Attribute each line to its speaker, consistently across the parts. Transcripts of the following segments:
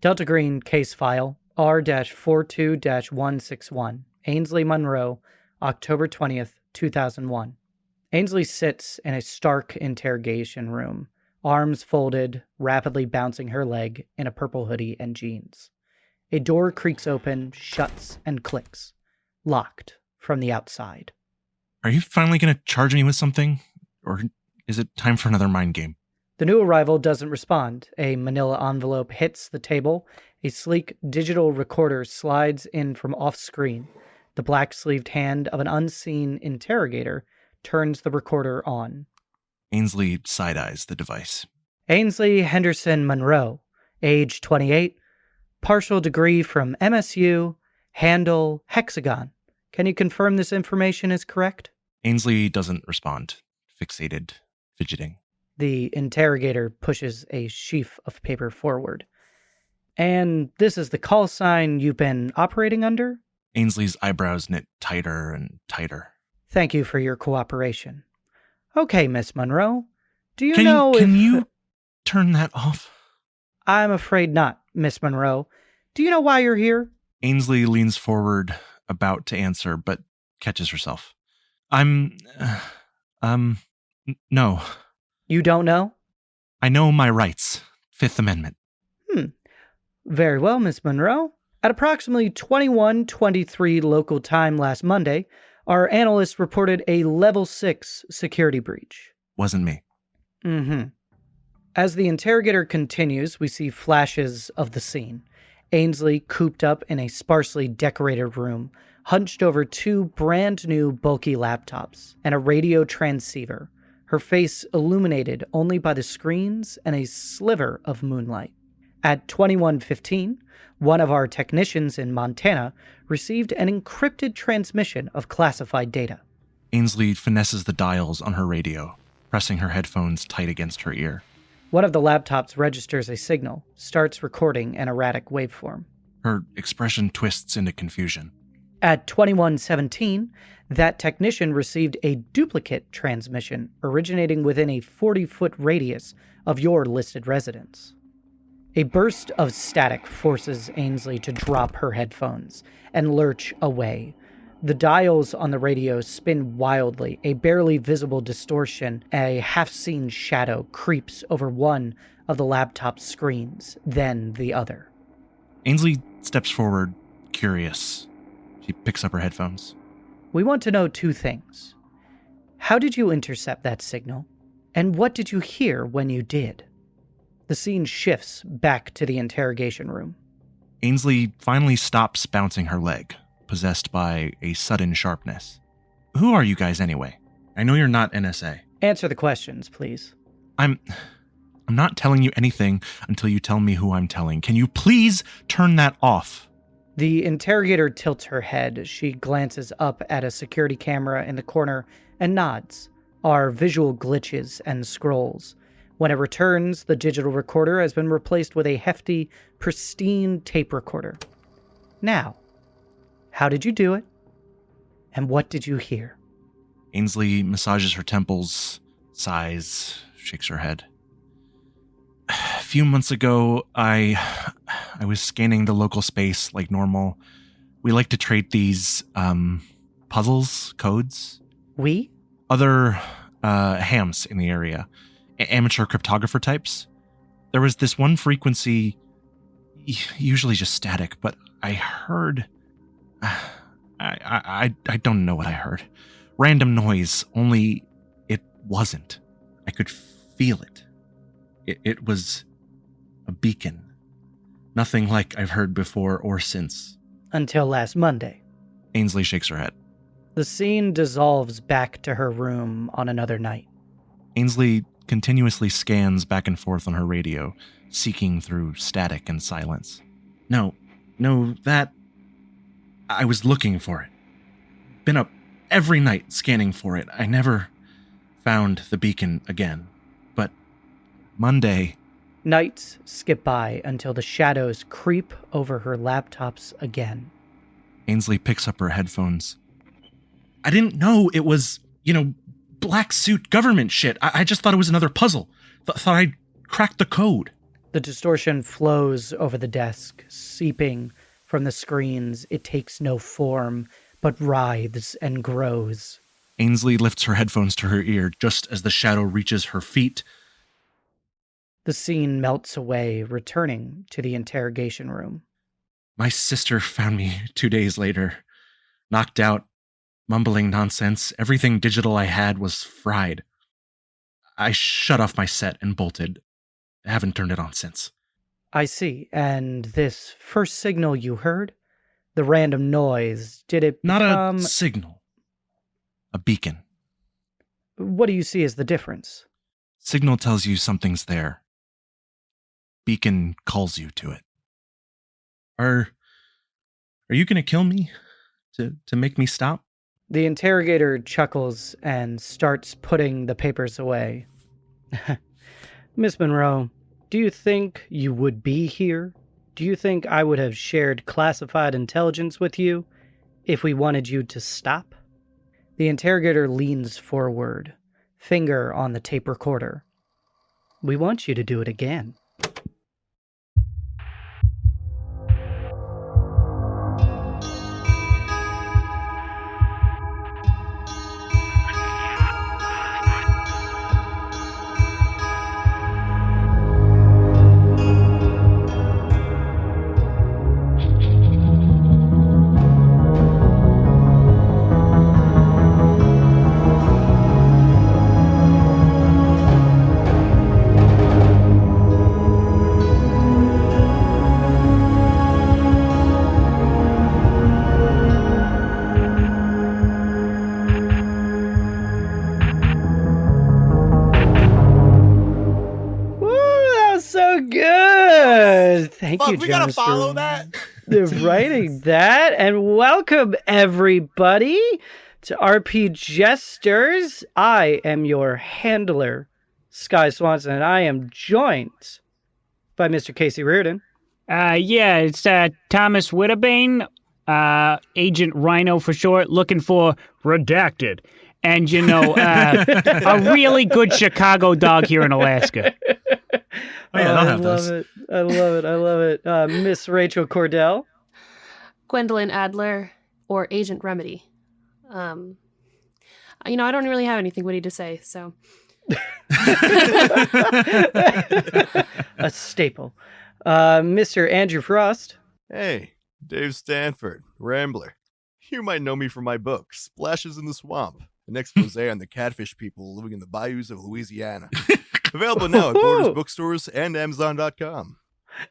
Speaker 1: Delta Green case file R-42-161, Ainsley Munroe, October 20th, 2001. Ainsley sits in a stark interrogation room, arms folded, rapidly bouncing her leg in a purple hoodie and jeans. A door creaks open, shuts, and clicks, locked from the outside.
Speaker 2: Are you finally going to charge me with something? Or is it time for another mind game?
Speaker 1: The new arrival doesn't respond. A manila envelope hits the table. A sleek digital recorder slides in from off-screen. The black-sleeved hand of an unseen interrogator turns the recorder on.
Speaker 2: Ainsley side-eyes the device.
Speaker 1: Ainsley Henderson Munroe, age 28, partial degree from MSU, handle Hexagon. Can you confirm this information is correct?
Speaker 2: Ainsley doesn't respond, fixated, fidgeting.
Speaker 1: The interrogator pushes a sheaf of paper forward. And this is the call sign you've been operating under?
Speaker 2: Ainsley's eyebrows knit tighter and tighter.
Speaker 1: Thank you for your cooperation. Okay, Miss Munroe. Do you know
Speaker 2: Can you turn that off?
Speaker 1: I'm afraid not, Miss Munroe. Do you know why you're here?
Speaker 2: Ainsley leans forward, about to answer, but catches herself. No.
Speaker 1: You don't know?
Speaker 2: I know my rights. Fifth Amendment.
Speaker 1: Very well, Miss Munroe. At approximately 21:23 local time last Monday, our analyst reported a level 6 security breach.
Speaker 2: Wasn't me.
Speaker 1: As the interrogator continues, we see flashes of the scene. Ainsley cooped up in a sparsely decorated room, hunched over two brand new bulky laptops and a radio transceiver, her face illuminated only by the screens and a sliver of moonlight. At 21:15, one of our technicians in Montana received an encrypted transmission of classified data.
Speaker 2: Ainsley finesses the dials on her radio, pressing her headphones tight against her ear.
Speaker 1: One of the laptops registers a signal, starts recording an erratic waveform.
Speaker 2: Her expression twists into confusion.
Speaker 1: At 21:17, that technician received a duplicate transmission originating within a 40-foot radius of your listed residence. A burst of static forces Ainsley to drop her headphones and lurch away. The dials on the radio spin wildly, a barely visible distortion, a half-seen shadow creeps over one of the laptop's screens, then the other.
Speaker 2: Ainsley steps forward, curious. She picks up her headphones.
Speaker 1: We want to know two things. How did you intercept that signal? And what did you hear when you did? The scene shifts back to the interrogation room.
Speaker 2: Ainsley finally stops bouncing her leg, possessed by a sudden sharpness. Who are you guys anyway? I know you're not NSA.
Speaker 1: Answer the questions, please.
Speaker 2: I'm not telling you anything until you tell me who I'm telling. Can you please turn that off?
Speaker 1: The interrogator tilts her head. She glances up at a security camera in the corner and nods. Our visual glitches and scrolls. When it returns, the digital recorder has been replaced with a hefty, pristine tape recorder. Now, how did you do it? And what did you hear?
Speaker 2: Ainsley massages her temples, sighs, shakes her head. A few months ago, I was scanning the local space like normal. We like to trade these, puzzles, codes.
Speaker 1: We?
Speaker 2: Other, hams in the area. Amateur cryptographer types. There was this one frequency, usually just static, but I heard... I don't know what I heard. Random noise, only it wasn't. I could feel it. It was a beacon. Nothing like I've heard before or since.
Speaker 1: Until last Monday.
Speaker 2: Ainsley shakes her head.
Speaker 1: The scene dissolves back to her room on another night.
Speaker 2: Ainsley continuously scans back and forth on her radio, seeking through static and silence. No, that... I was looking for it. Been up every night scanning for it. I never found the beacon again. But Monday...
Speaker 1: Nights skip by until the shadows creep over her laptops again.
Speaker 2: Ainsley picks up her headphones. I didn't know it was, black suit government shit. I just thought it was another puzzle. Thought I'd cracked the code.
Speaker 1: The distortion flows over the desk, seeping from the screens. It takes no form, but writhes and grows.
Speaker 2: Ainsley lifts her headphones to her ear just as the shadow reaches her feet.
Speaker 1: The scene melts away, returning to the interrogation room.
Speaker 2: My sister found me 2 days later, knocked out, mumbling nonsense. Everything digital I had was fried. I shut off my set and bolted. I haven't turned it on since.
Speaker 1: I see. And this first signal you heard? The random noise, did it
Speaker 2: Not
Speaker 1: become...
Speaker 2: a signal. A beacon.
Speaker 1: What do you see as the difference?
Speaker 2: Signal tells you something's there. Beacon calls you to it. Are you going to kill me? To make me stop?
Speaker 1: The interrogator chuckles and starts putting the papers away. Miss Munroe, do you think you would be here? Do you think I would have shared classified intelligence with you if we wanted you to stop? The interrogator leans forward, finger on the tape recorder. We want you to do it again. Thank you, Jonas.
Speaker 3: We gotta follow that.
Speaker 1: Writing that, and welcome everybody to RP Jesters. I am your handler, Sky Swanson, and I am joined by Mr. Casey Reardon.
Speaker 4: It's Thomas Whittibane, Agent Rhino for short, looking for redacted. And, a really good Chicago dog here in Alaska.
Speaker 2: Oh, yeah, I'll have those.
Speaker 1: I love it. Miss Rachel Kordell.
Speaker 5: Gwendalyn Adler, or Agent Remedy. I don't really have anything witty to say, so.
Speaker 1: A staple. Mr. Andrew Frost.
Speaker 3: Hey, Dave Stanford, Rambler. You might know me from my book, Splashes in the Swamp, an expose on the catfish people living in the bayous of Louisiana. Available now at Borders bookstores and Amazon.com.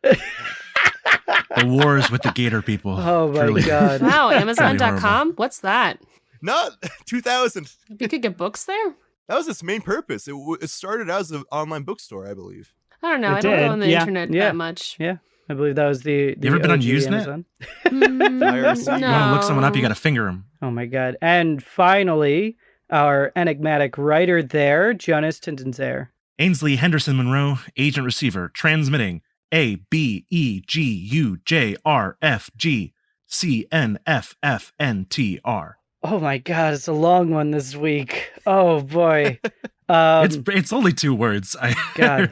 Speaker 2: The wars with the gator people.
Speaker 1: Oh, my God.
Speaker 5: Wow, Amazon.com? What's that?
Speaker 3: Not 2000.
Speaker 5: You could get books there?
Speaker 3: That was its main purpose. It started as an online bookstore, I believe.
Speaker 5: I don't know. I don't go on the internet that much.
Speaker 1: Yeah. I believe that was the
Speaker 2: You ever been on
Speaker 1: OG
Speaker 2: Usenet?
Speaker 1: Amazon.
Speaker 5: No.
Speaker 2: You want to look someone up, you got to finger them.
Speaker 1: Oh, my God. And finally, our enigmatic writer there, Jonas Tintenseher.
Speaker 2: Ainsley Henderson Munroe, agent receiver, transmitting A B E G U J R F G C N F F N T R.
Speaker 1: Oh my God, it's a long one this week. Oh boy,
Speaker 2: it's only 2 words.
Speaker 1: God,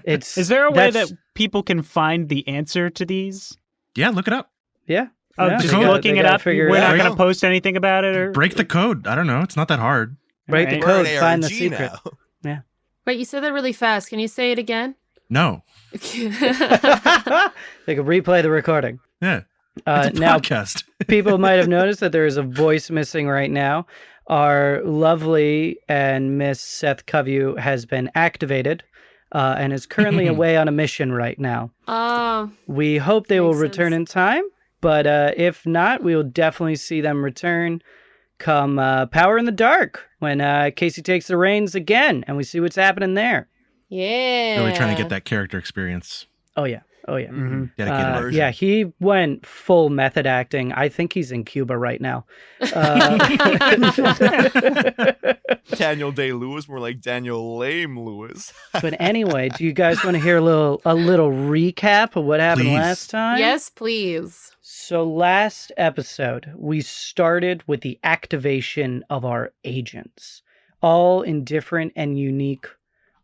Speaker 4: Is there a way that people can find the answer to these?
Speaker 2: Yeah, look it up.
Speaker 1: Yeah.
Speaker 4: Oh,
Speaker 1: Yeah,
Speaker 4: just
Speaker 1: they
Speaker 4: looking it up.
Speaker 1: figure
Speaker 4: We're
Speaker 1: it
Speaker 4: not
Speaker 1: out.
Speaker 4: going to post anything about it, or
Speaker 2: Break the code. I don't know. It's not that hard.
Speaker 1: Break the
Speaker 4: Right.
Speaker 1: code,
Speaker 3: We're an
Speaker 1: find the
Speaker 3: ARG
Speaker 1: secret.
Speaker 3: now.
Speaker 1: Yeah.
Speaker 5: Wait, you said that really fast. Can you say it again?
Speaker 2: No.
Speaker 1: They could replay the recording.
Speaker 2: Yeah. It's a
Speaker 1: Now,
Speaker 2: podcast.
Speaker 1: people might have noticed that there is a voice missing right now. Our lovely and Miss Seth Coveyou has been activated and is currently away on a mission right now.
Speaker 5: Oh.
Speaker 1: We hope they will
Speaker 5: Makes
Speaker 1: return
Speaker 5: sense.
Speaker 1: in time, but if not, we will definitely see them return come Power in the Dark when Casey takes the reins again and we see what's happening there.
Speaker 5: Yeah.
Speaker 2: Really trying to get that character experience.
Speaker 1: Oh, yeah. Oh, yeah.
Speaker 2: Dedicated version.
Speaker 1: Yeah, he went full method acting. I think he's in Cuba right now.
Speaker 3: Daniel Day-Lewis, more like Daniel Lame-Lewis.
Speaker 1: But anyway, do you guys want to hear a little recap of what happened
Speaker 2: Please.
Speaker 1: last time?
Speaker 5: Yes, please.
Speaker 1: So last episode, we started with the activation of our agents, all in different and unique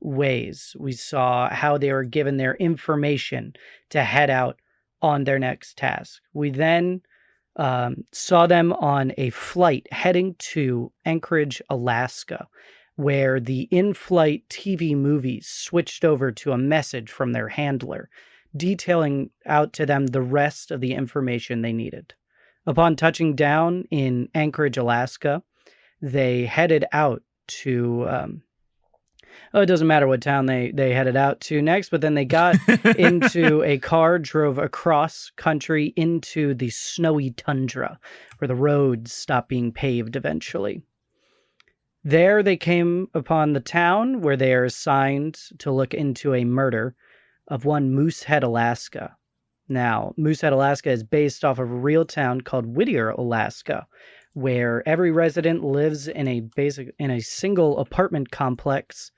Speaker 1: ways. We saw how they were given their information to head out on their next task. We then saw them on a flight heading to Anchorage, Alaska, where the in-flight TV movies switched over to a message from their handler, detailing out to them the rest of the information they needed. Upon touching down in Anchorage, Alaska, they headed out to... it doesn't matter what town they headed out to next, but then they got into a car, drove across country into the snowy tundra, where the roads stopped being paved eventually. There they came upon the town where they are assigned to look into a murder of one Moosehead, Alaska. Now, Moosehead, Alaska is based off of a real town called Whittier, Alaska, where every resident lives in a single apartment complex,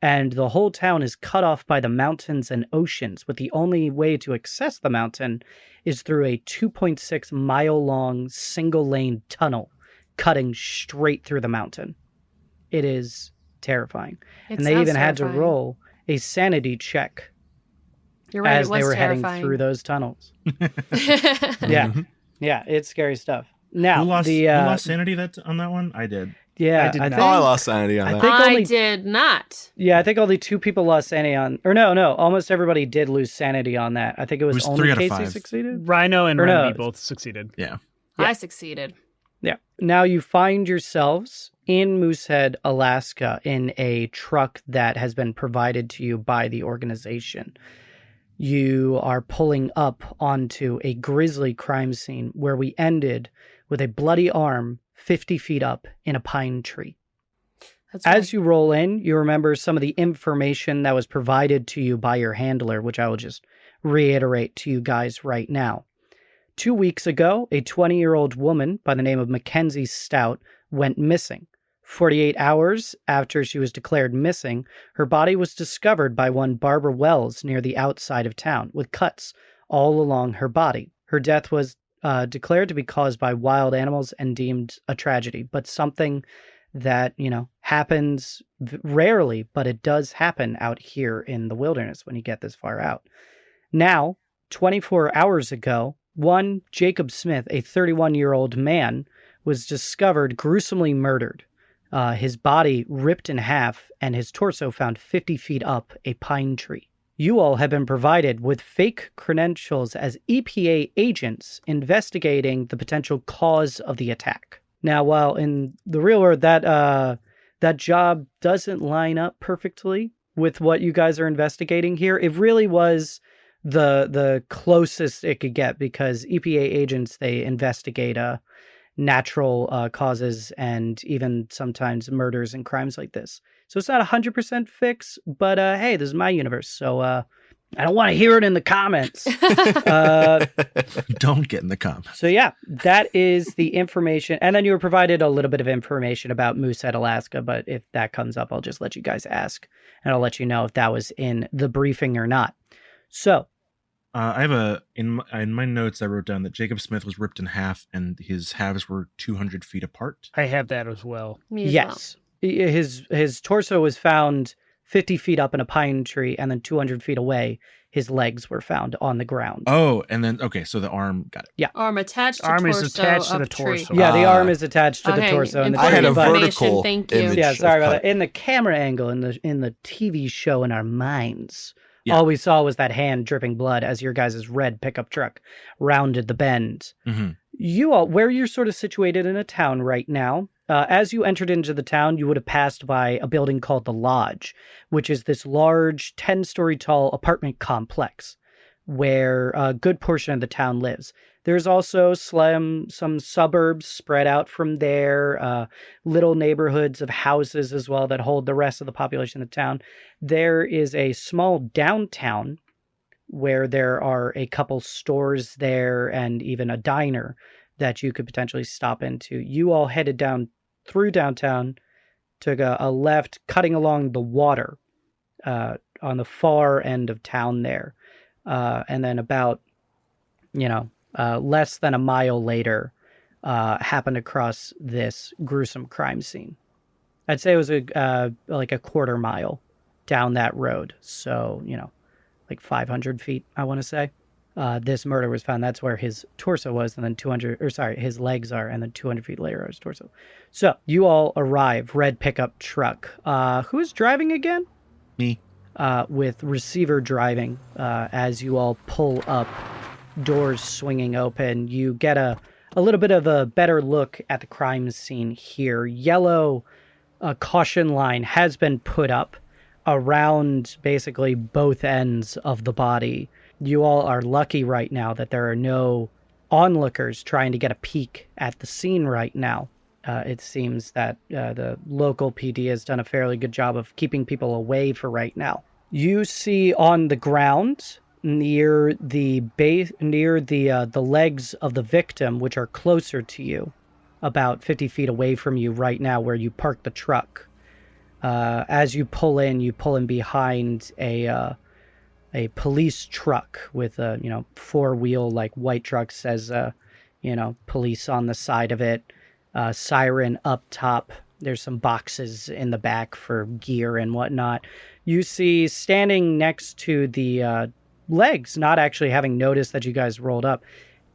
Speaker 1: and the whole town is cut off by the mountains and oceans, with the only way to access the mountain is through a 2.6-mile-long single-lane tunnel cutting straight through the mountain. It is terrifying. And they even had to roll a sanity check as they were heading through those tunnels. Yeah, it's scary stuff. Now,
Speaker 2: who lost sanity on that one? I did.
Speaker 1: Yeah,
Speaker 2: I
Speaker 3: lost sanity on that.
Speaker 5: I did not.
Speaker 1: Yeah, I think only 2 people lost sanity on... Or no, almost everybody did lose sanity on that. I think it was only Casey succeeded.
Speaker 4: Rhino and Remedy both succeeded.
Speaker 2: Yeah.
Speaker 5: I succeeded.
Speaker 1: Yeah. Now you find yourselves in Moosehead, Alaska, in a truck that has been provided to you by the organization. You are pulling up onto a grisly crime scene where we ended with a bloody arm 50 feet up in a pine tree. As you roll in, you remember some of the information that was provided to you by your handler, which I will just reiterate to you guys right now. 2 weeks ago, a 20-year-old woman by the name of Mackenzie Stout went missing. 48 hours after she was declared missing, her body was discovered by one Barbara Wells near the outside of town, with cuts all along her body. Her death was declared to be caused by wild animals and deemed a tragedy, but something that, happens rarely, but it does happen out here in the wilderness when you get this far out. Now, 24 hours ago, one Jacob Smith, a 31-year-old man, was discovered gruesomely murdered. His body ripped in half and his torso found 50 feet up a pine tree. You all have been provided with fake credentials as EPA agents investigating the potential cause of the attack. Now, while in the real world that job doesn't line up perfectly with what you guys are investigating here, it really was the closest it could get, because EPA agents, they investigate natural causes and even sometimes murders and crimes like this. So it's not 100% fix, but hey, this is my universe, so I don't want to hear it in the comments.
Speaker 2: Don't get in the comments.
Speaker 1: So yeah, that is the information. And then you were provided a little bit of information about Moosehead, Alaska, but if that comes up, I'll just let you guys ask, and I'll let you know if that was in the briefing or not. So
Speaker 2: I have in my notes, I wrote down that Jacob Smith was ripped in half and his halves were 200 feet apart.
Speaker 4: I have that as well.
Speaker 1: Yes. His torso was found 50 feet up in a pine tree, and then 200 feet away, his legs were found on the ground.
Speaker 2: Oh, and then, okay, so the arm, got it.
Speaker 1: Yeah.
Speaker 5: Arm attached to
Speaker 4: arm
Speaker 5: torso.
Speaker 4: Is attached to the
Speaker 5: tree.
Speaker 4: torso.
Speaker 1: Yeah, the arm is attached to the torso. And
Speaker 3: I had a vertical
Speaker 5: Thank you.
Speaker 3: image.
Speaker 1: Yeah, sorry about
Speaker 3: cut.
Speaker 1: that. In the camera angle, in the TV show in our minds,
Speaker 2: Yeah.
Speaker 1: all we saw was that hand dripping blood as your guys' red pickup truck rounded the bend.
Speaker 2: Mm-hmm.
Speaker 1: You all, where you're sort of situated in a town right now, as you entered into the town, you would have passed by a building called the Lodge, which is this large 10-story tall apartment complex where a good portion of the town lives. There's also some suburbs spread out from there, little neighborhoods of houses as well that hold the rest of the population of the town. There is a small downtown where there are a couple stores there and even a diner that you could potentially stop into. You all headed down through downtown, took a left, cutting along the water on the far end of town there. And then about, less than a mile later, happened across this gruesome crime scene. I'd say it was like a quarter mile down that road. So, like 500 feet, I want to say. This murder was found. That's where his torso was, and then his legs are, and then 200 feet later, his torso. So you all arrive, red pickup truck. Who's driving again?
Speaker 2: Me.
Speaker 1: With receiver driving. As you all pull up, doors swinging open, you get a little bit of a better look at the crime scene here. Yellow caution line has been put up around basically both ends of the body. You all are lucky right now that there are no onlookers trying to get a peek at the scene right now. It seems that the local PD has done a fairly good job of keeping people away for right now. You see on the ground near the legs of the victim, which are closer to you, about 50 feet away from you right now, where you park the truck. As you pull in behind a police truck with a, four-wheel, like, white truck says, police on the side of it, siren up top. There's some boxes in the back for gear and whatnot. You see standing next to the legs, not actually having noticed that you guys rolled up,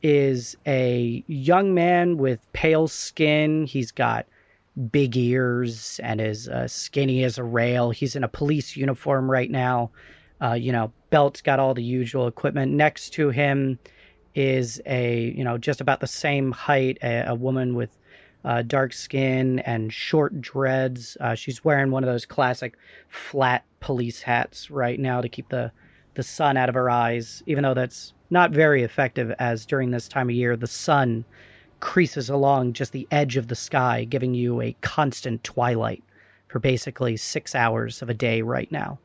Speaker 1: is a young man with pale skin. He's got big ears and is skinny as a rail. He's in a police uniform right now. Belt's got all the usual equipment. Next to him is just about the same height, a woman with dark skin and short dreads. She's wearing one of those classic flat police hats right now to keep the sun out of her eyes, even though that's not very effective, as during this time of year, the sun creases along just the edge of the sky, giving you a constant twilight for basically 6 hours of a day right now.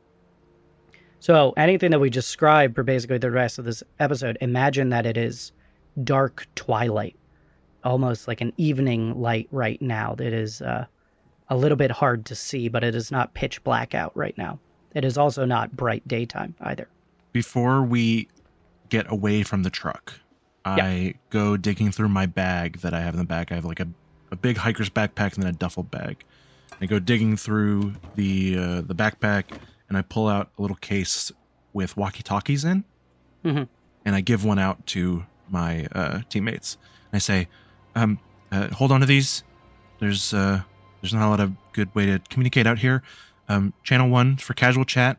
Speaker 1: So anything that we described for basically the rest of this episode, imagine that it is dark twilight, almost like an evening light right now. That is a little bit hard to see, but it is not pitch black out right now. It is also not bright daytime either.
Speaker 2: Before we get away from the truck, I go digging through my bag that I have in the back. I have like a big hiker's backpack and then a duffel bag. I go digging through the backpack, and I pull out a little case with walkie-talkies in, and I give one out to my teammates. I say, hold on to these. There's not a lot of good way to communicate out here. Channel 1 for casual chat.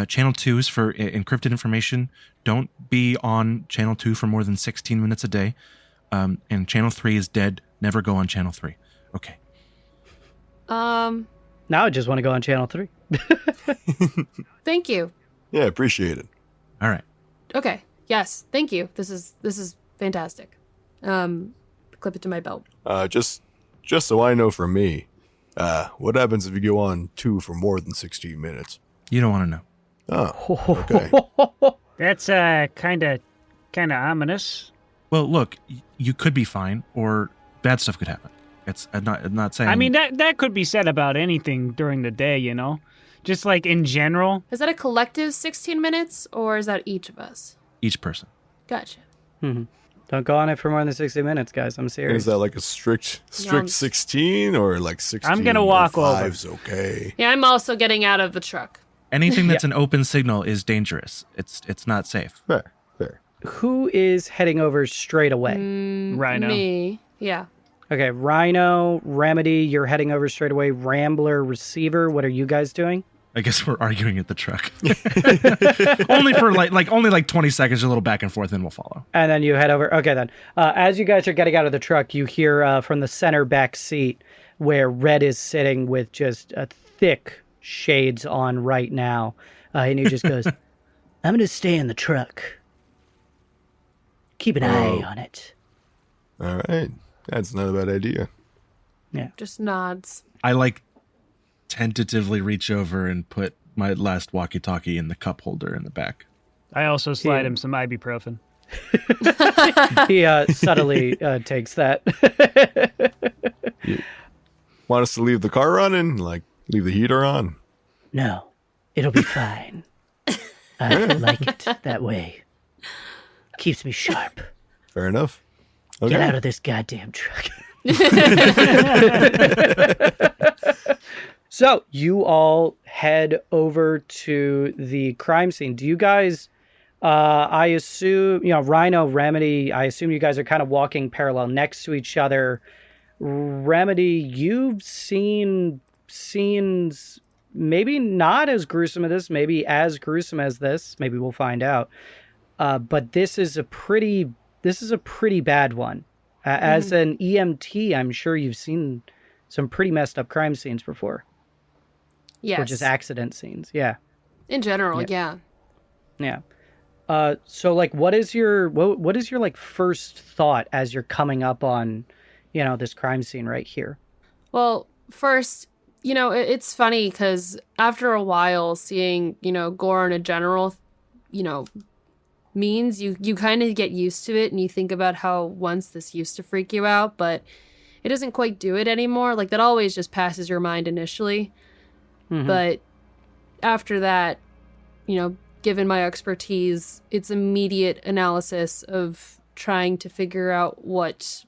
Speaker 2: Channel 2 is for encrypted information. Don't be on Channel 2 for more than 16 minutes a day. And Channel 3 is dead. Never go on Channel 3. Okay.
Speaker 1: Now I just want to go on Channel 3.
Speaker 5: Thank you.
Speaker 3: Yeah, appreciate it.
Speaker 2: All right.
Speaker 5: Okay. Yes. Thank you. This is fantastic. Clip it to my belt.
Speaker 3: Just so I know for me, what happens if you go on 2 for more than 16 minutes?
Speaker 2: You don't want to know.
Speaker 3: Oh, okay.
Speaker 4: That's kind of ominous.
Speaker 2: Well, look, you could be fine, or bad stuff could happen. I'm not saying.
Speaker 4: I mean, that could be said about anything during the day, just like in general.
Speaker 5: Is that a collective 16 minutes, or is that each of us?
Speaker 2: Each person.
Speaker 5: Gotcha.
Speaker 1: Mm-hmm. Don't go on it for more than 60 minutes, guys. I'm serious.
Speaker 3: Is that like a strict 16 or like 16?
Speaker 4: I'm gonna walk over.
Speaker 3: 5's okay.
Speaker 5: Yeah, I'm also getting out of the truck.
Speaker 2: Anything that's an open signal is dangerous. It's not safe.
Speaker 3: Fair.
Speaker 1: Who is heading over straight away?
Speaker 4: Rhino.
Speaker 5: Me. Yeah.
Speaker 1: Okay, Rhino, Remedy, you're heading over straight away. Rambler, Receiver, what are you guys doing?
Speaker 2: I guess we're arguing at the truck. Only for like 20 seconds, a little back and forth, and we'll follow.
Speaker 1: And then you head over. Okay, then. As you guys are getting out of the truck, you hear from the center back seat where Red is sitting with just thick shades on right now. And he just goes, I'm going to stay in the truck. Keep an eye on it.
Speaker 3: All right. That's not a bad idea.
Speaker 1: Yeah.
Speaker 5: Just nods.
Speaker 2: I tentatively reach over and put my last walkie-talkie in the cup holder in the back.
Speaker 4: I also slide him some ibuprofen.
Speaker 1: He subtly takes that.
Speaker 3: Want us to leave the car running? Like, leave the heater on?
Speaker 1: No, it'll be fine. I like it that way. Keeps me sharp.
Speaker 3: Fair enough. Okay.
Speaker 1: Get out of this goddamn truck. So you all head over to the crime scene. Do you guys, I assume, Rhino, Remedy, I assume you guys are kind of walking parallel next to each other. Remedy, you've seen scenes maybe not as gruesome as this, maybe as gruesome as this. Maybe we'll find out. But this is a pretty bad one. As an EMT, I'm sure you've seen some pretty messed up crime scenes before.
Speaker 5: Yes.
Speaker 1: Or just accident scenes. Yeah.
Speaker 5: In general, yeah.
Speaker 1: Yeah. So like, what is your like first thought as you're coming up on, this crime scene right here?
Speaker 5: Well, first, it's funny because after a while seeing, gore in a general, means you kind of get used to it and you think about how once this used to freak you out, but it doesn't quite do it anymore. Like that always just passes your mind initially. But after that, given my expertise, it's immediate analysis of trying to figure out what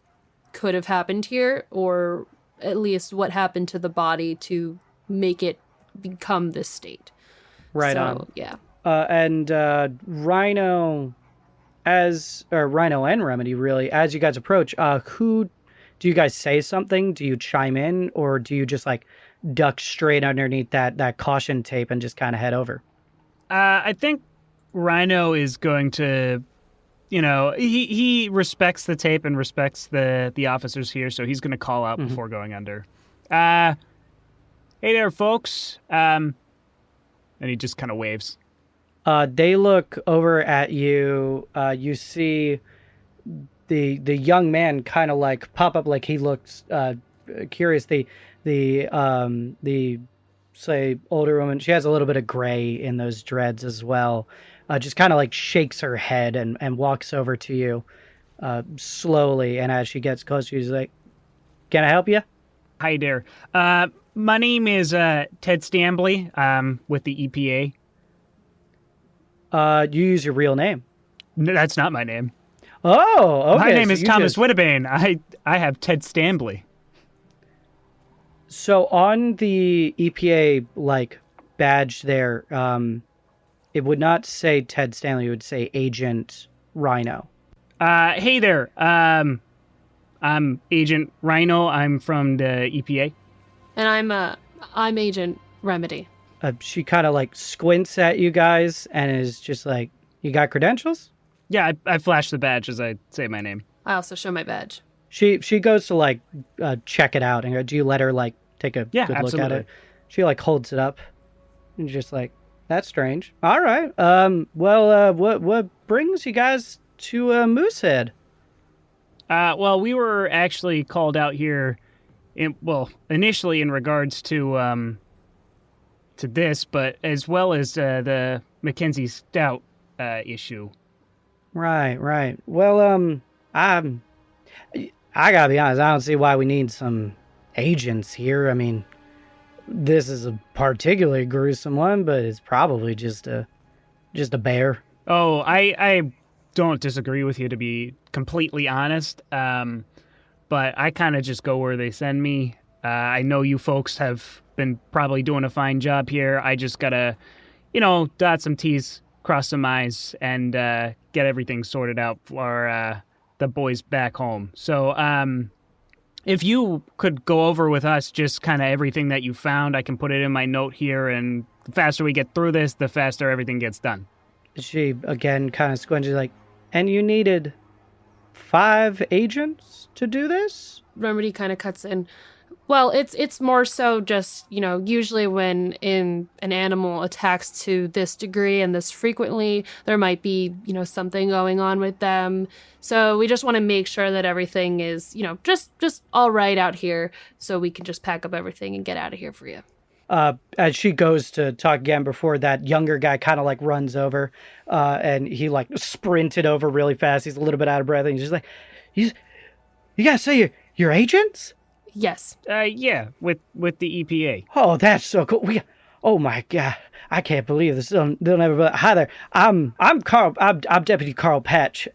Speaker 5: could have happened here, or at least what happened to the body to make it become this state.
Speaker 1: Right.
Speaker 5: So, yeah.
Speaker 1: And Rhino and Remedy, really, as you guys approach, who do you guys say something? Do you chime in, or do you just like duck straight underneath that caution tape and just kind of head over?
Speaker 4: I think Rhino is going to, he respects the tape and respects the officers here, so he's going to call out before going under. Hey there, folks. And he just kind of waves.
Speaker 1: They look over at you. You see the young man kind of like pop up, like he looks curious. The say older woman, she has a little bit of gray in those dreads as well. Just kind of like shakes her head and walks over to you slowly. And as she gets close, she's like, "Can I help you?"
Speaker 4: Hi there. My name is Ted Stanley. With the EPA.
Speaker 1: You use your real name.
Speaker 4: No, that's not my name.
Speaker 1: Oh, okay.
Speaker 4: My name is Thomas Whittibane. I have Ted Stanley.
Speaker 1: So on the EPA like badge there, it would not say Ted Stanley. It would say Agent Rhino.
Speaker 4: Hey there. I'm Agent Rhino. I'm from the EPA.
Speaker 5: And I'm Agent Remedy.
Speaker 1: She kind of like squints at you guys and is just like, "You got credentials?"
Speaker 4: Yeah, I flash the badge as I say my name.
Speaker 5: I also show my badge.
Speaker 1: She goes to like check it out, and do you let her like take a good
Speaker 4: absolutely.
Speaker 1: look at it? She like holds it up and just like, "That's strange." All right. Well, what brings you guys to Moosehead?
Speaker 4: Well, we were actually called out here initially in regards to this, but as well as the Mackenzie Stout issue.
Speaker 1: Right. Well, I gotta be honest, I don't see why we need some agents here. I mean, this is a particularly gruesome one, but it's probably just a bear.
Speaker 4: Oh, I don't disagree with you, to be completely honest. But I kind of just go where they send me. I know you folks have been probably doing a fine job here. I just gotta, dot some T's, cross some I's, and get everything sorted out for the boys back home. So if you could go over with us just kind of everything that you found, I can put it in my note here, and the faster we get through this, the faster everything gets done.
Speaker 1: She, again, kind of squinches like, "And you needed 5 agents to do this?"
Speaker 5: Remedy kind of cuts in. Well, it's more so just, usually when an animal attacks to this degree and this frequently, there might be, something going on with them. So we just want to make sure that everything is, just all right out here, so we can just pack up everything and get out of here for you.
Speaker 1: As she goes to talk again, before that younger guy kind of like runs over, and he like sprinted over really fast. He's a little bit out of breath, and he's just like, you gotta say you're agents?
Speaker 5: Yes.
Speaker 4: Yeah, with the EPA.
Speaker 1: Oh, that's so cool. Oh my God, I can't believe this. They'll never. Hi there. I'm Carl. I'm Deputy Carl Patch.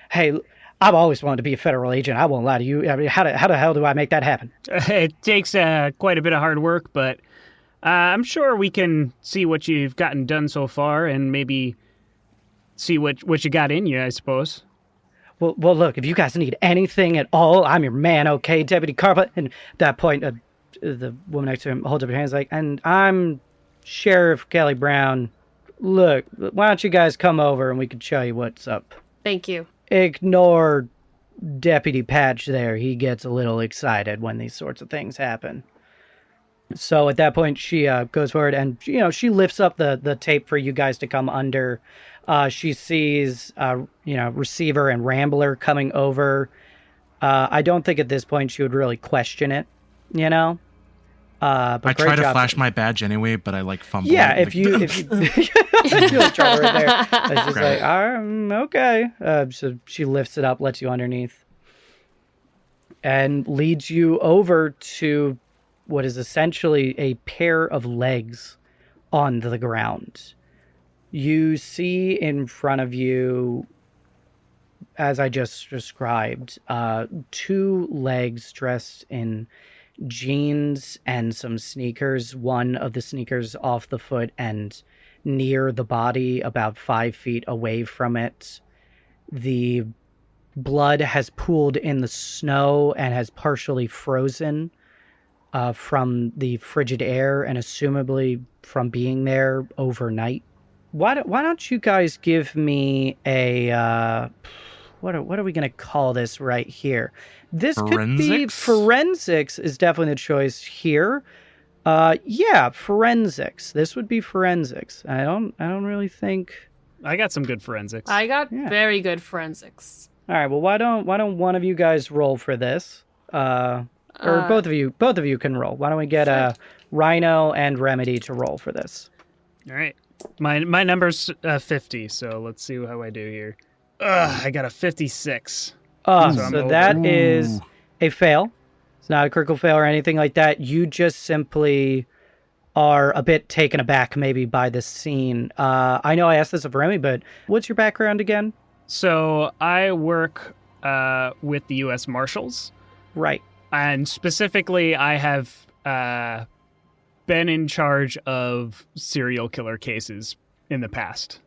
Speaker 1: Hey, I've always wanted to be a federal agent. I won't lie to you. I mean, how the hell do I make that happen?
Speaker 4: It takes quite a bit of hard work, but I'm sure we can see what you've gotten done so far and maybe see what you got in you, I suppose.
Speaker 1: Well, look, if you guys need anything at all, I'm your man, okay, Deputy Carpet? And at that point, the woman next to him holds up her hands like, and I'm Sheriff Kelly Brown. Look, why don't you guys come over and we can show you what's up?
Speaker 5: Thank you.
Speaker 1: Ignore Deputy Patch there. He gets a little excited when these sorts of things happen. So at that point, she goes forward and, she lifts up the tape for you guys to come under. She sees, Receiver and Rambler coming over. I don't think at this point she would really question it, But
Speaker 2: I try to flash my badge anyway, but I fumble.
Speaker 1: Yeah, if you like try right there, it's just like, okay. So she lifts it up, lets you underneath, and leads you over to what is essentially a pair of legs on the ground. You see in front of you, as I just described, 2 legs dressed in jeans and some sneakers. One of the sneakers off the foot and near the body, about 5 feet away from it. The blood has pooled in the snow and has partially frozen from the frigid air and assumably from being there overnight. Why don't you guys give me a what are we gonna call this right here? This could be forensics is definitely the choice here. Yeah, forensics. This would be forensics. I don't really think
Speaker 4: I got some good forensics.
Speaker 5: I got very good forensics.
Speaker 1: All right, well why don't one of you guys roll for this? Or both of you can roll. Why don't we get Rhino and Remedy to roll for this?
Speaker 4: All right. My number's 50, so let's see how I do here. I got a 56.
Speaker 1: So that is a fail. It's not a critical fail or anything like that. You just simply are a bit taken aback maybe by this scene. I know I asked this of Remy, but what's your background again?
Speaker 4: So I work with the U.S. Marshals.
Speaker 1: Right.
Speaker 4: And specifically, I have been in charge of serial killer cases in the past.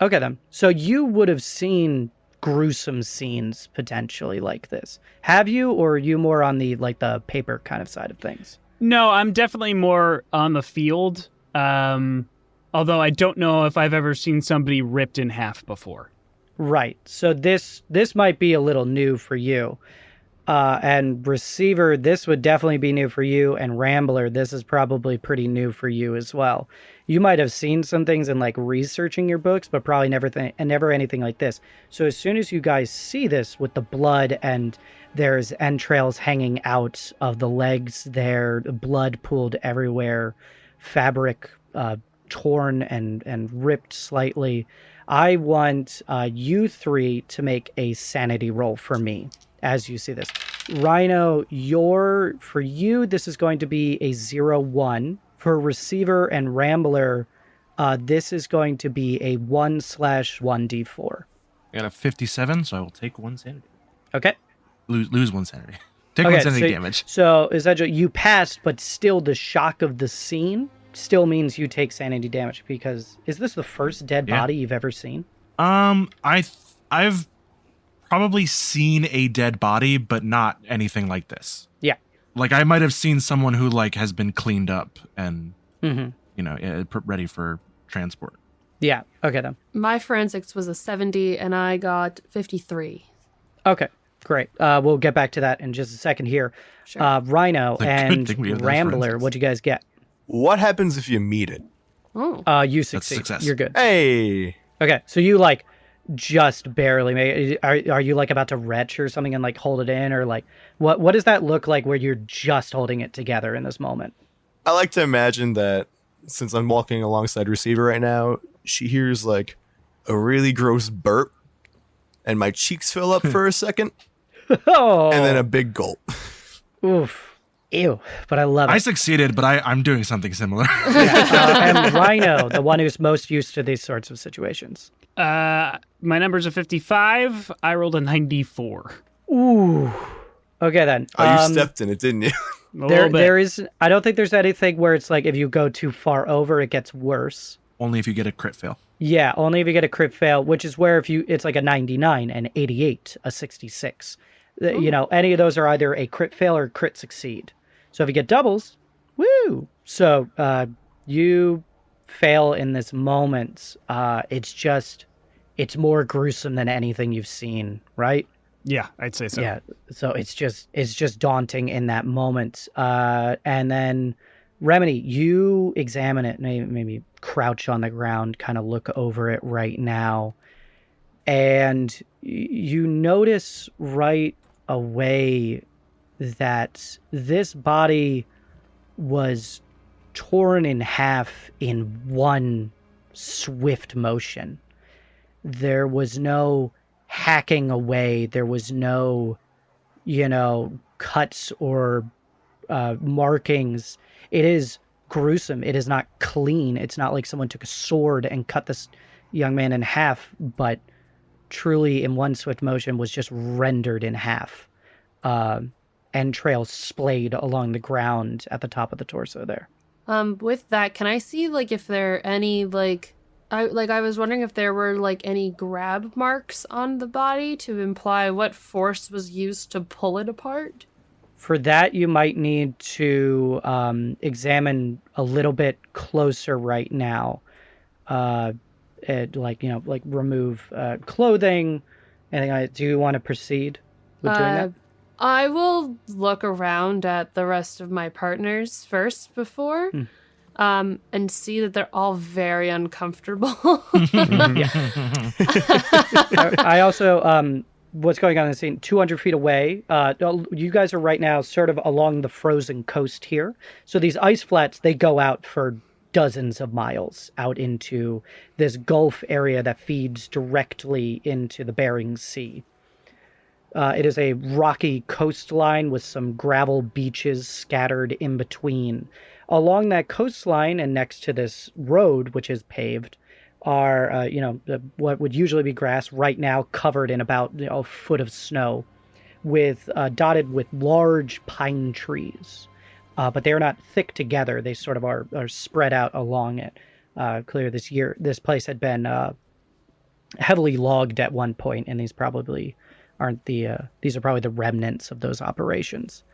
Speaker 1: Okay, then. So you would have seen gruesome scenes potentially like this. Have you, or are you more on the the paper kind of side of things?
Speaker 4: No, I'm definitely more on the field. Although I don't know if I've ever seen somebody ripped in half before.
Speaker 1: Right. So this might be a little new for you. And Receiver, this would definitely be new for you. And Rambler, this is probably pretty new for you as well. You might have seen some things in researching your books, but probably never anything like this. So as soon as you guys see this with the blood and there's entrails hanging out of the legs there, blood pooled everywhere, fabric torn and ripped slightly, I want you 3 to make a sanity roll for me. As you see this, Rhino, for you, this is going to be a 0-1. For Receiver and Rambler, this is going to be a 1/1d4.
Speaker 2: I got a 57, so I will take 1 sanity.
Speaker 1: Okay.
Speaker 2: Lose 1 sanity. Take 1 sanity damage.
Speaker 1: So essentially, you passed, but still the shock of the scene still means you take sanity damage. Because is this the first dead body you've ever seen?
Speaker 2: I've probably seen a dead body, but not anything like this.
Speaker 1: Yeah.
Speaker 2: I might have seen someone who has been cleaned up and ready for transport.
Speaker 1: Yeah. Okay then.
Speaker 5: My forensics was a 70 and I got 53.
Speaker 1: Okay. Great. We'll get back to that in just a second here.
Speaker 5: Sure.
Speaker 1: Rhino and Rambler, what'd you guys get?
Speaker 3: What happens if you meet it?
Speaker 5: Oh.
Speaker 1: You succeed.
Speaker 2: That's success.
Speaker 1: You're good.
Speaker 3: Hey.
Speaker 1: Okay. So you just barely made it. Are you about to retch or something and hold it in, or what does that look like where you're just holding it together in this moment?
Speaker 3: I like to imagine that since I'm walking alongside Receiver right now, she hears a really gross burp and my cheeks fill up for a second.
Speaker 1: Oh.
Speaker 3: And then a big gulp.
Speaker 1: Oof. Ew. But I love it.
Speaker 2: I succeeded, but I'm doing something similar.
Speaker 1: And Rhino, the one who's most used to these sorts of situations.
Speaker 4: My number's a 55. I rolled a 94.
Speaker 1: Ooh. Okay, then.
Speaker 3: Oh, you stepped in it, didn't you?
Speaker 1: There is. I don't think there's anything where it's like if you go too far over, it gets worse.
Speaker 2: Only if you get a crit fail.
Speaker 1: Yeah, only if you get a crit fail, which is where it's like a 99, an 88, a 66. Any of those are either a crit fail or crit succeed. So if you get doubles, woo! So you fail in this moment. It's more gruesome than anything you've seen, right?
Speaker 4: Yeah, I'd say so.
Speaker 1: Yeah, so it's just daunting in that moment. And then Remedy, you examine it, maybe crouch on the ground, kind of look over it right now, and you notice right away that this body was torn in half in one swift motion. There was no hacking away. There was no, cuts or markings. It is gruesome. It is not clean. It's not like someone took a sword and cut this young man in half, but truly in one swift motion was just rendered in half. Entrails splayed along the ground at the top of the torso there.
Speaker 5: With that, can I see if there are any I was wondering if there were any grab marks on the body to imply what force was used to pull it apart?
Speaker 1: For that, you might need to examine a little bit closer right now. Remove clothing. Anything. Do you want to proceed with doing that?
Speaker 5: I will look around at the rest of my partners first before, and see that they're all very uncomfortable.
Speaker 1: I also, what's going on in the scene, 200 feet away, you guys are right now sort of along the frozen coast here. So these ice flats, they go out for dozens of miles out into this Gulf area that feeds directly into the Bering Sea. It is a rocky coastline with some gravel beaches scattered in between. Along that coastline and next to this road, which is paved, are, what would usually be grass right now covered in about a foot of snow with dotted with large pine trees. But they are not thick together. They sort of are spread out along it. Clear this place had been heavily logged at one point, and these probably aren't these are probably the remnants of those operations.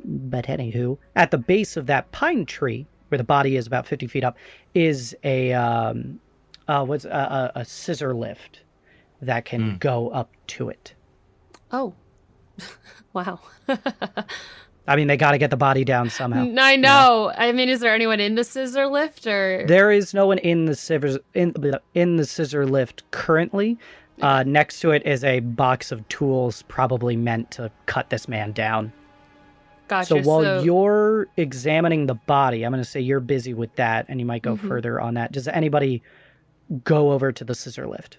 Speaker 1: But anywho, at the base of that pine tree, where the body is about 50 feet up, is a scissor lift that can go up to it.
Speaker 5: Oh, wow.
Speaker 1: I mean, they got to get the body down somehow.
Speaker 5: I know. Yeah. I mean, is there anyone in the scissor lift, or
Speaker 1: there is no one in the scissor lift currently? Next to it is a box of tools, probably meant to cut this man down.
Speaker 5: Gotcha.
Speaker 1: So while you're examining the body, I'm going to say you're busy with that, and you might go further on that. Does anybody go over to the scissor lift?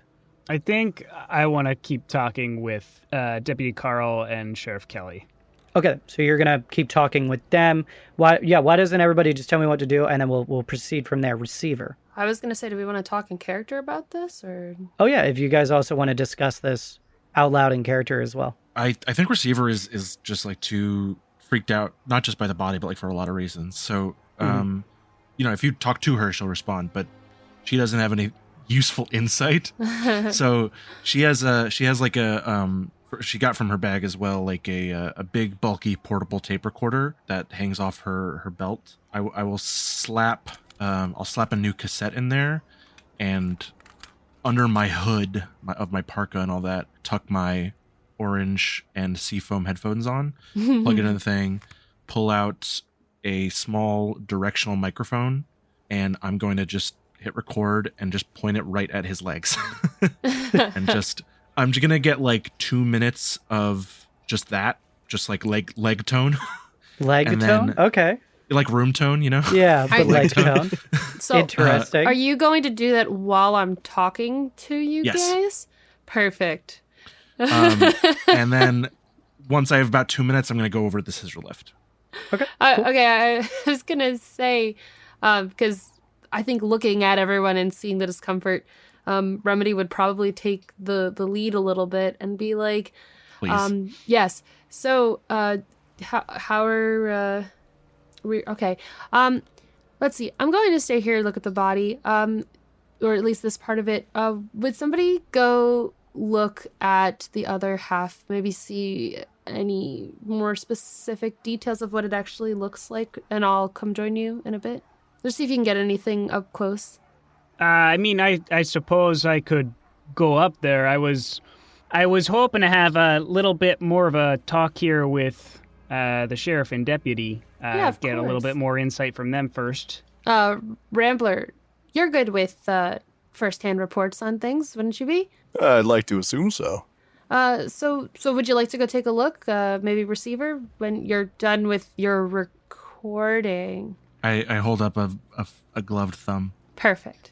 Speaker 4: I think I want to keep talking with Deputy Carl and Sheriff Kelly.
Speaker 1: Okay, so you're going to keep talking with them. Why doesn't everybody just tell me what to do, and then we'll proceed from there. Receiver.
Speaker 5: I was going to say, do we want to talk in character about this, or?
Speaker 1: Oh, yeah, if you guys also want to discuss this out loud in character as well.
Speaker 2: I think Receiver is just too freaked out, not just by the body, but for a lot of reasons. So, if you talk to her, she'll respond, but she doesn't have any useful insight. So she got from her bag as well, a big bulky portable tape recorder that hangs off her belt. I will slap a new cassette in there, and under my hood of my parka and all that, tuck my orange and seafoam headphones on, plug it in the thing, pull out a small directional microphone, and I'm going to just hit record and just point it right at his legs. And I'm just gonna get 2 minutes of just that, just leg tone.
Speaker 1: Leg
Speaker 2: and
Speaker 1: tone?
Speaker 2: Then,
Speaker 1: okay.
Speaker 2: Room tone,
Speaker 1: Yeah, but leg tone.
Speaker 5: So,
Speaker 1: interesting.
Speaker 5: Are you going to do that while I'm talking to you guys? Perfect.
Speaker 2: And then once I have about 2 minutes, I'm going to go over to the scissor lift.
Speaker 1: Okay. Cool.
Speaker 5: Okay, I was going to say, because I think looking at everyone and seeing the discomfort, Remedy would probably take the lead a little bit and be like,
Speaker 2: Please.
Speaker 5: yes. So, how are we? Okay. Let's see. I'm going to stay here and look at the body. Or at least this part of it. Would somebody go look at the other half? Maybe see any more specific details of what it actually looks like, and I'll come join you in a bit. Just see if you can get anything up close.
Speaker 4: I mean, I suppose I could go up there. I was hoping to have a little bit more of a talk here with the sheriff and deputy.
Speaker 5: Yeah, of
Speaker 4: get a little bit more insight from them first.
Speaker 5: Rambler, you're good with first-hand reports on things, wouldn't you be?
Speaker 3: I'd like to assume so.
Speaker 5: So would you like to go take a look? Maybe receiver when you're done with your recording.
Speaker 2: I hold up a gloved thumb.
Speaker 5: Perfect.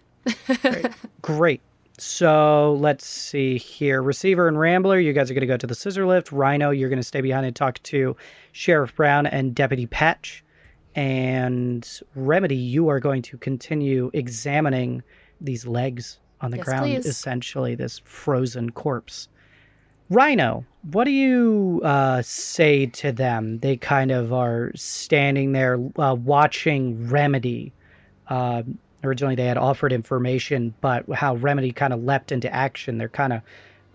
Speaker 1: Great. So let's see here. Receiver and Rambler, you guys are going to go to the scissor lift. Rhino, you're going to stay behind and talk to Sheriff Brown and Deputy Patch. And Remedy, you are going to continue examining these legs on the ground,
Speaker 5: please.
Speaker 1: essentially this frozen corpse. Rhino, what do you say to them? They kind of are standing there watching Remedy. Originally, they had offered information, but how Remedy kind of leapt into action, they're kind of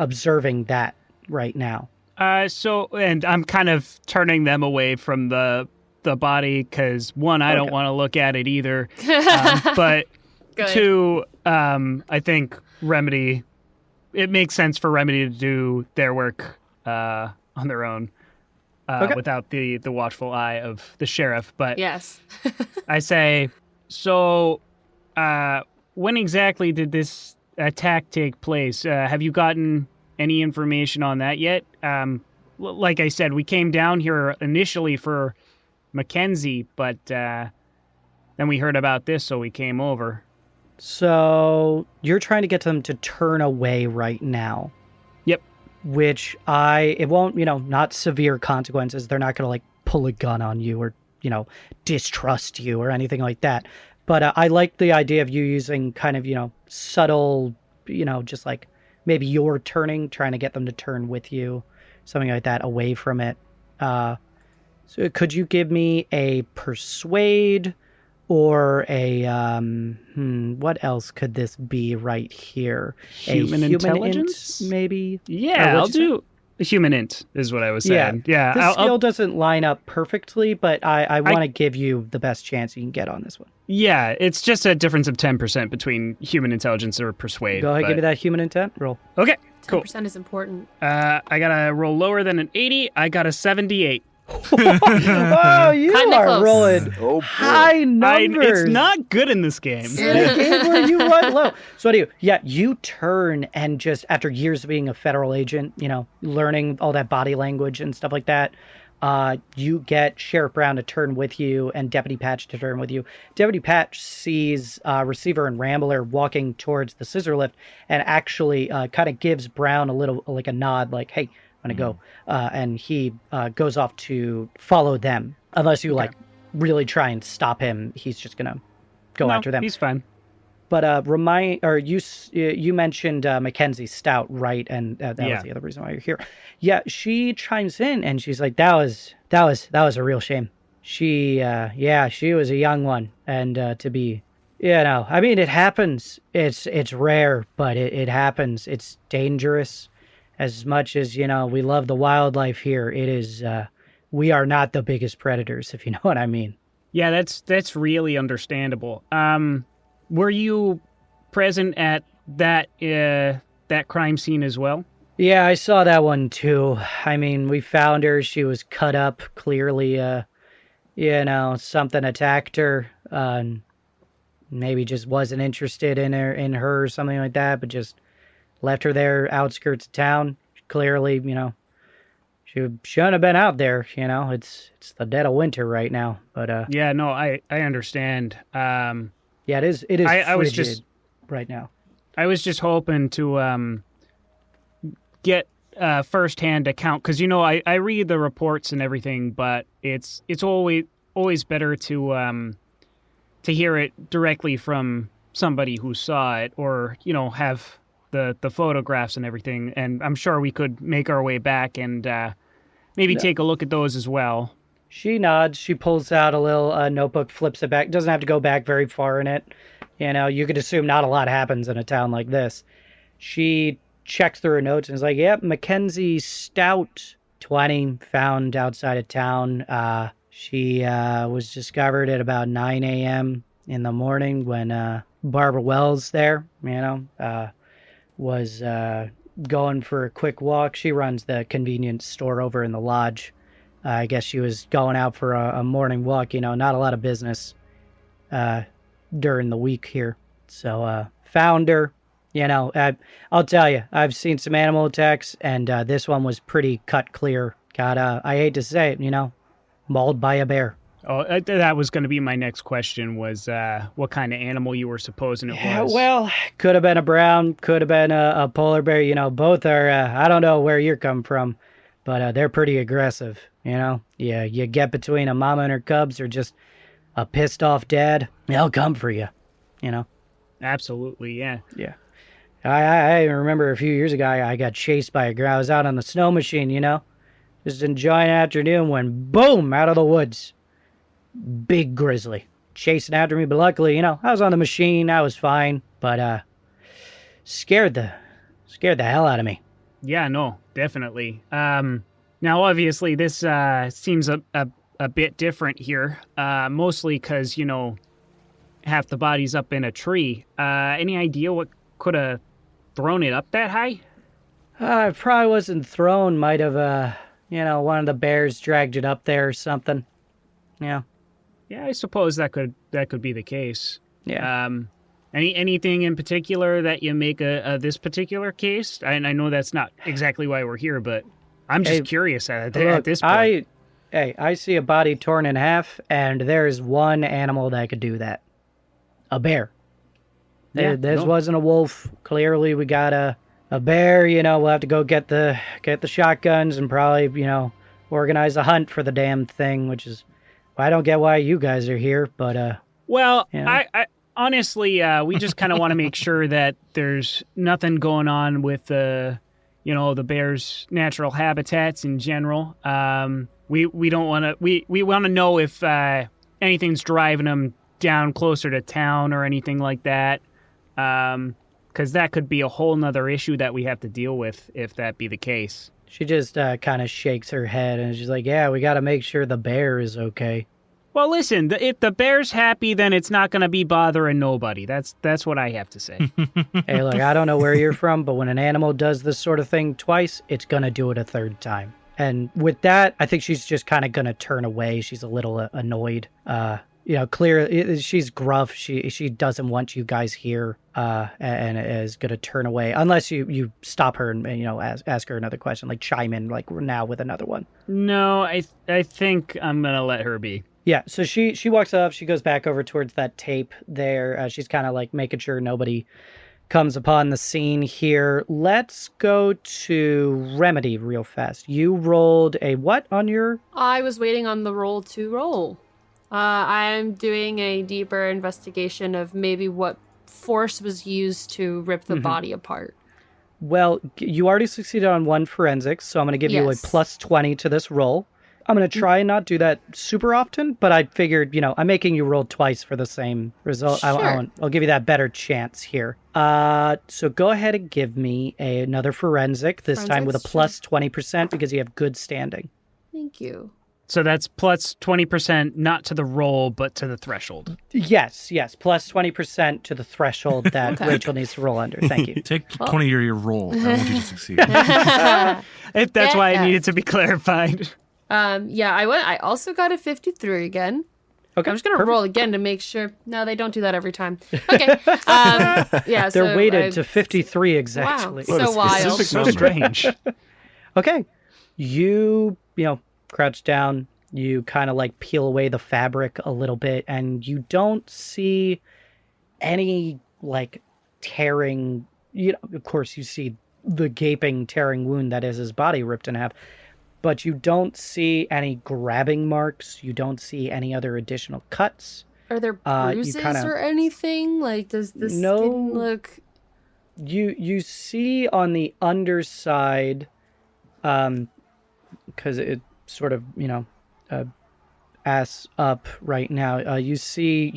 Speaker 1: observing that right now.
Speaker 4: And I'm kind of turning them away from the body because, one, I don't want to look at it either. But
Speaker 5: Good.
Speaker 4: two, I think Remedy, it makes sense for Remedy to do their work on their own without the watchful eye of the sheriff. But
Speaker 5: Yes.
Speaker 4: I say, so when exactly did this attack take place? Have you gotten any information on that yet? Like I said, we came down here initially for Mackenzie, but then we heard about this, so we came over.
Speaker 1: So you're trying to get them to turn away right now.
Speaker 4: Yep.
Speaker 1: Which it won't, not severe consequences. They're not going to like pull a gun on you or, distrust you or anything like that. But I like the idea of you using kind of, subtle, just like maybe you're turning, trying to get them to turn with you, something like that, away from it. So could you give me a persuade or a, what else could this be right here?
Speaker 4: Human intelligence?
Speaker 1: Maybe?
Speaker 4: Yeah, I'll do human int is what I was saying. Yeah.
Speaker 1: The skill doesn't line up perfectly, but I want to give you the best chance you can get on this one.
Speaker 4: Yeah, it's just a difference of 10% between human intelligence or persuade.
Speaker 1: Go ahead, give me that human intent roll.
Speaker 4: Okay, cool.
Speaker 5: 10% is important.
Speaker 4: I got to roll lower than an 80. I got a 78.
Speaker 1: Oh, you
Speaker 5: Kinda
Speaker 1: are
Speaker 5: close.
Speaker 1: rolling
Speaker 3: Oh, boy.
Speaker 1: high numbers.
Speaker 4: It's not good in this game.
Speaker 1: In a game where you run low. So what do you? Yeah, you turn and just after years of being a federal agent, learning all that body language and stuff like that, you get Sheriff Brown to turn with you and Deputy Patch to turn with you. Deputy Patch sees Receiver and Rambler walking towards the scissor lift and actually kind of gives Brown a little like a nod, like, "Hey, I'm gonna go," and he goes off to follow them. Unless you really try and stop him, he's just gonna go after them.
Speaker 4: He's fine.
Speaker 1: But you mentioned Mackenzie Stout, right? And that was the other reason why you're here. Yeah, she chimes in and she's like, "That was a real shame. She was a young one, and to be, I mean, it happens. It's rare, but it happens. It's dangerous." As much as, we love the wildlife here, it is, we are not the biggest predators, if you know what I mean.
Speaker 4: Yeah, that's really understandable. Were you present at that crime scene as well?
Speaker 1: Yeah, I saw that one too. I mean, we found her. She was cut up. Clearly, something attacked her. Maybe just wasn't interested in her or something like that, but just left her there, outskirts of town. Clearly, she shouldn't have been out there. It's the dead of winter right now. But
Speaker 4: yeah, no, I understand.
Speaker 1: Yeah, it is. It is.
Speaker 4: I was just
Speaker 1: right now.
Speaker 4: I was just hoping to get firsthand account because I read the reports and everything, but it's always better to hear it directly from somebody who saw it or, have the photographs and everything. And I'm sure we could make our way back and maybe take a look at those as well.
Speaker 1: She nods. She pulls out a little notebook, flips it back. Doesn't have to go back very far in it. You could assume not a lot happens in a town like this. She checks through her notes and is like, yep, Mackenzie Stout, 20, found outside of town. She was discovered at about 9 a.m. in the morning when Barbara Wells there, was going for a quick walk. She runs the convenience store over in the lodge. I guess she was going out for a morning walk, not a lot of business during the week here. So found her. I'll tell you, I've seen some animal attacks, and this one was pretty cut clear. I hate to say it, mauled by a bear.
Speaker 4: Oh, that was going to be my next question, was what kind of animal you were supposing it was.
Speaker 1: Well, could have been a brown, could have been a polar bear. Both are, I don't know where you're coming from, but they're pretty aggressive, Yeah, you get between a mama and her cubs or just a pissed off dad, they'll come for you,
Speaker 4: Absolutely, yeah.
Speaker 1: Yeah. I remember a few years ago, I got chased by a girl. I was out on the snow machine, just enjoying the afternoon when, boom, out of the woods. Big grizzly. Chasing after me, but luckily, I was on the machine. I was fine, but scared the hell out of me.
Speaker 4: Yeah, no, definitely. Now, obviously, this seems a bit different here, mostly because, half the body's up in a tree. Any idea what could have thrown it up that high?
Speaker 1: It probably wasn't thrown. Might have, one of the bears dragged it up there or something. Yeah.
Speaker 4: Yeah, I suppose that could be the case.
Speaker 1: Yeah.
Speaker 4: Anything in particular that you make this particular case? And I know that's not exactly why we're here, but I'm just curious at this point.
Speaker 1: I see a body torn in half, and there's one animal that could do that. A bear. This wasn't a wolf. Clearly, we got a bear. We'll have to go get the shotguns and probably, organize a hunt for the damn thing, which is, I don't get why you guys are here, but
Speaker 4: well, I honestly, we just kind of want to make sure that there's nothing going on with the bear's natural habitats in general. We don't want to. We want to know if anything's driving them down closer to town or anything like that. Because that could be a whole nother issue that we have to deal with if that be the case.
Speaker 1: She just kind of shakes her head and she's like, yeah, we got to make sure the bear is okay.
Speaker 4: Well, listen, if the bear's happy, then it's not going to be bothering nobody. That's what I have to say.
Speaker 1: Hey, look, I don't know where you're from, but when an animal does this sort of thing twice, it's going to do it a third time. And with that, I think she's just kind of going to turn away. She's a little annoyed. Clearly, she's gruff. She doesn't want you guys here, and is going to turn away unless you stop her and ask her another question, like chime in like now with another one.
Speaker 4: No, I think I'm going to let her be.
Speaker 1: Yeah, so she walks up. She goes back over towards that tape there. She's kind of like making sure nobody comes upon the scene here. Let's go to Remedy real fast. You rolled a what on your?
Speaker 5: I was waiting on the roll to roll. I'm doing a deeper investigation of maybe what force was used to rip the body apart.
Speaker 1: Well, you already succeeded on one forensics, so I'm going to give you a plus 20 to this roll. I'm going to try and not do that super often, but I figured, I'm making you roll twice for the same result.
Speaker 5: Sure.
Speaker 1: I'll give you that better chance here. So go ahead and give me another forensic, this time with a plus 20% because you have good standing.
Speaker 5: Thank you.
Speaker 4: So that's plus 20%, not to the roll, but to the threshold.
Speaker 1: Yes, plus 20% to the threshold that Rachel needs to roll under. Thank you.
Speaker 2: Take 20 of your roll. I want you to succeed.
Speaker 4: If that's why it needed to be clarified.
Speaker 5: I also got a 53 again.
Speaker 1: Okay,
Speaker 5: I'm just going to roll again to make sure. No, they don't do that every time. Okay.
Speaker 1: They're weighted to 53 exactly.
Speaker 5: Wow, so wild.
Speaker 4: So strange.
Speaker 1: Okay. You crouch down, you kind of like peel away the fabric a little bit, and you don't see any like tearing. Of course, you see the gaping, tearing wound that is his body ripped in half, but you don't see any grabbing marks. You don't see any other additional cuts.
Speaker 5: Are there bruises or anything? Like, does the skin look...
Speaker 1: You see on the underside, because it sort of, ass up right now. You see,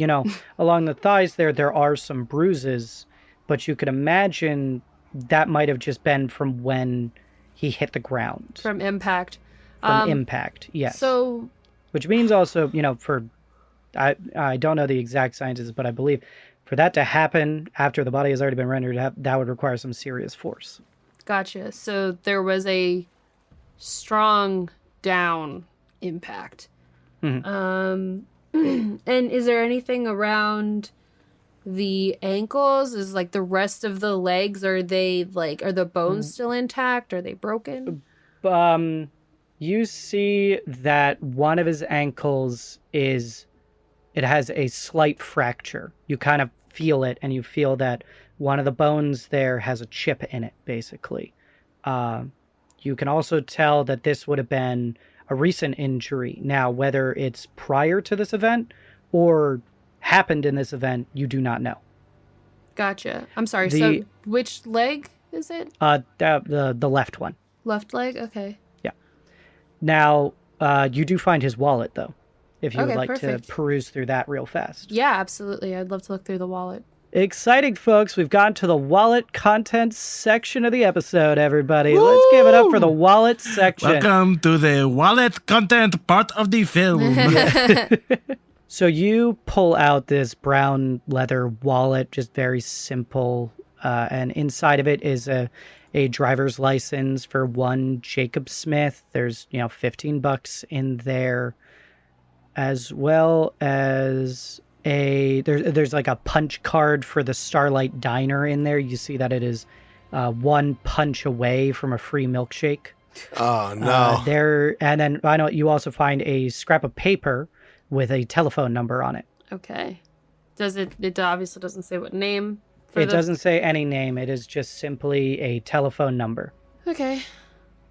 Speaker 1: along the thighs there are some bruises, but you could imagine that might have just been from when he hit the ground.
Speaker 5: From impact.
Speaker 1: Impact, yes.
Speaker 5: So...
Speaker 1: Which means also, for... I don't know the exact sciences, but I believe for that to happen after the body has already been rendered, that would require some serious force.
Speaker 5: Gotcha. So there was a strong down impact.
Speaker 1: Mm-hmm.
Speaker 5: And is there anything around the ankles? Is like the rest of the legs, are the bones still intact? Are they broken?
Speaker 1: You see that one of his ankles it has a slight fracture. You kind of feel it, and you feel that one of the bones there has a chip in it, basically. You can also tell that this would have been a recent injury. Now, whether it's prior to this event or happened in this event, you do not know.
Speaker 5: Gotcha. I'm sorry. So which leg is it?
Speaker 1: The left one.
Speaker 5: Left leg? Okay.
Speaker 1: Yeah. Now, you do find his wallet, though, if you would like to peruse through that real fast.
Speaker 5: Yeah, absolutely. I'd love to look through the wallet.
Speaker 1: Exciting, folks. We've gotten to the wallet contents section of the episode, everybody. Woo! Let's give it up for the wallet section.
Speaker 2: Welcome to the wallet content part of the film.
Speaker 1: So you pull out this brown leather wallet, just very simple, and inside of it is a driver's license for one Jacob Smith. There's, $15 in there, as well as there's like a punch card for the Starlight Diner in there. You see that it is one punch away from a free milkshake.
Speaker 3: Oh no!
Speaker 1: And then I know you also find a scrap of paper with a telephone number on it.
Speaker 5: Okay. It obviously doesn't say what name?
Speaker 1: Doesn't say any name. It is just simply a telephone number.
Speaker 5: Okay.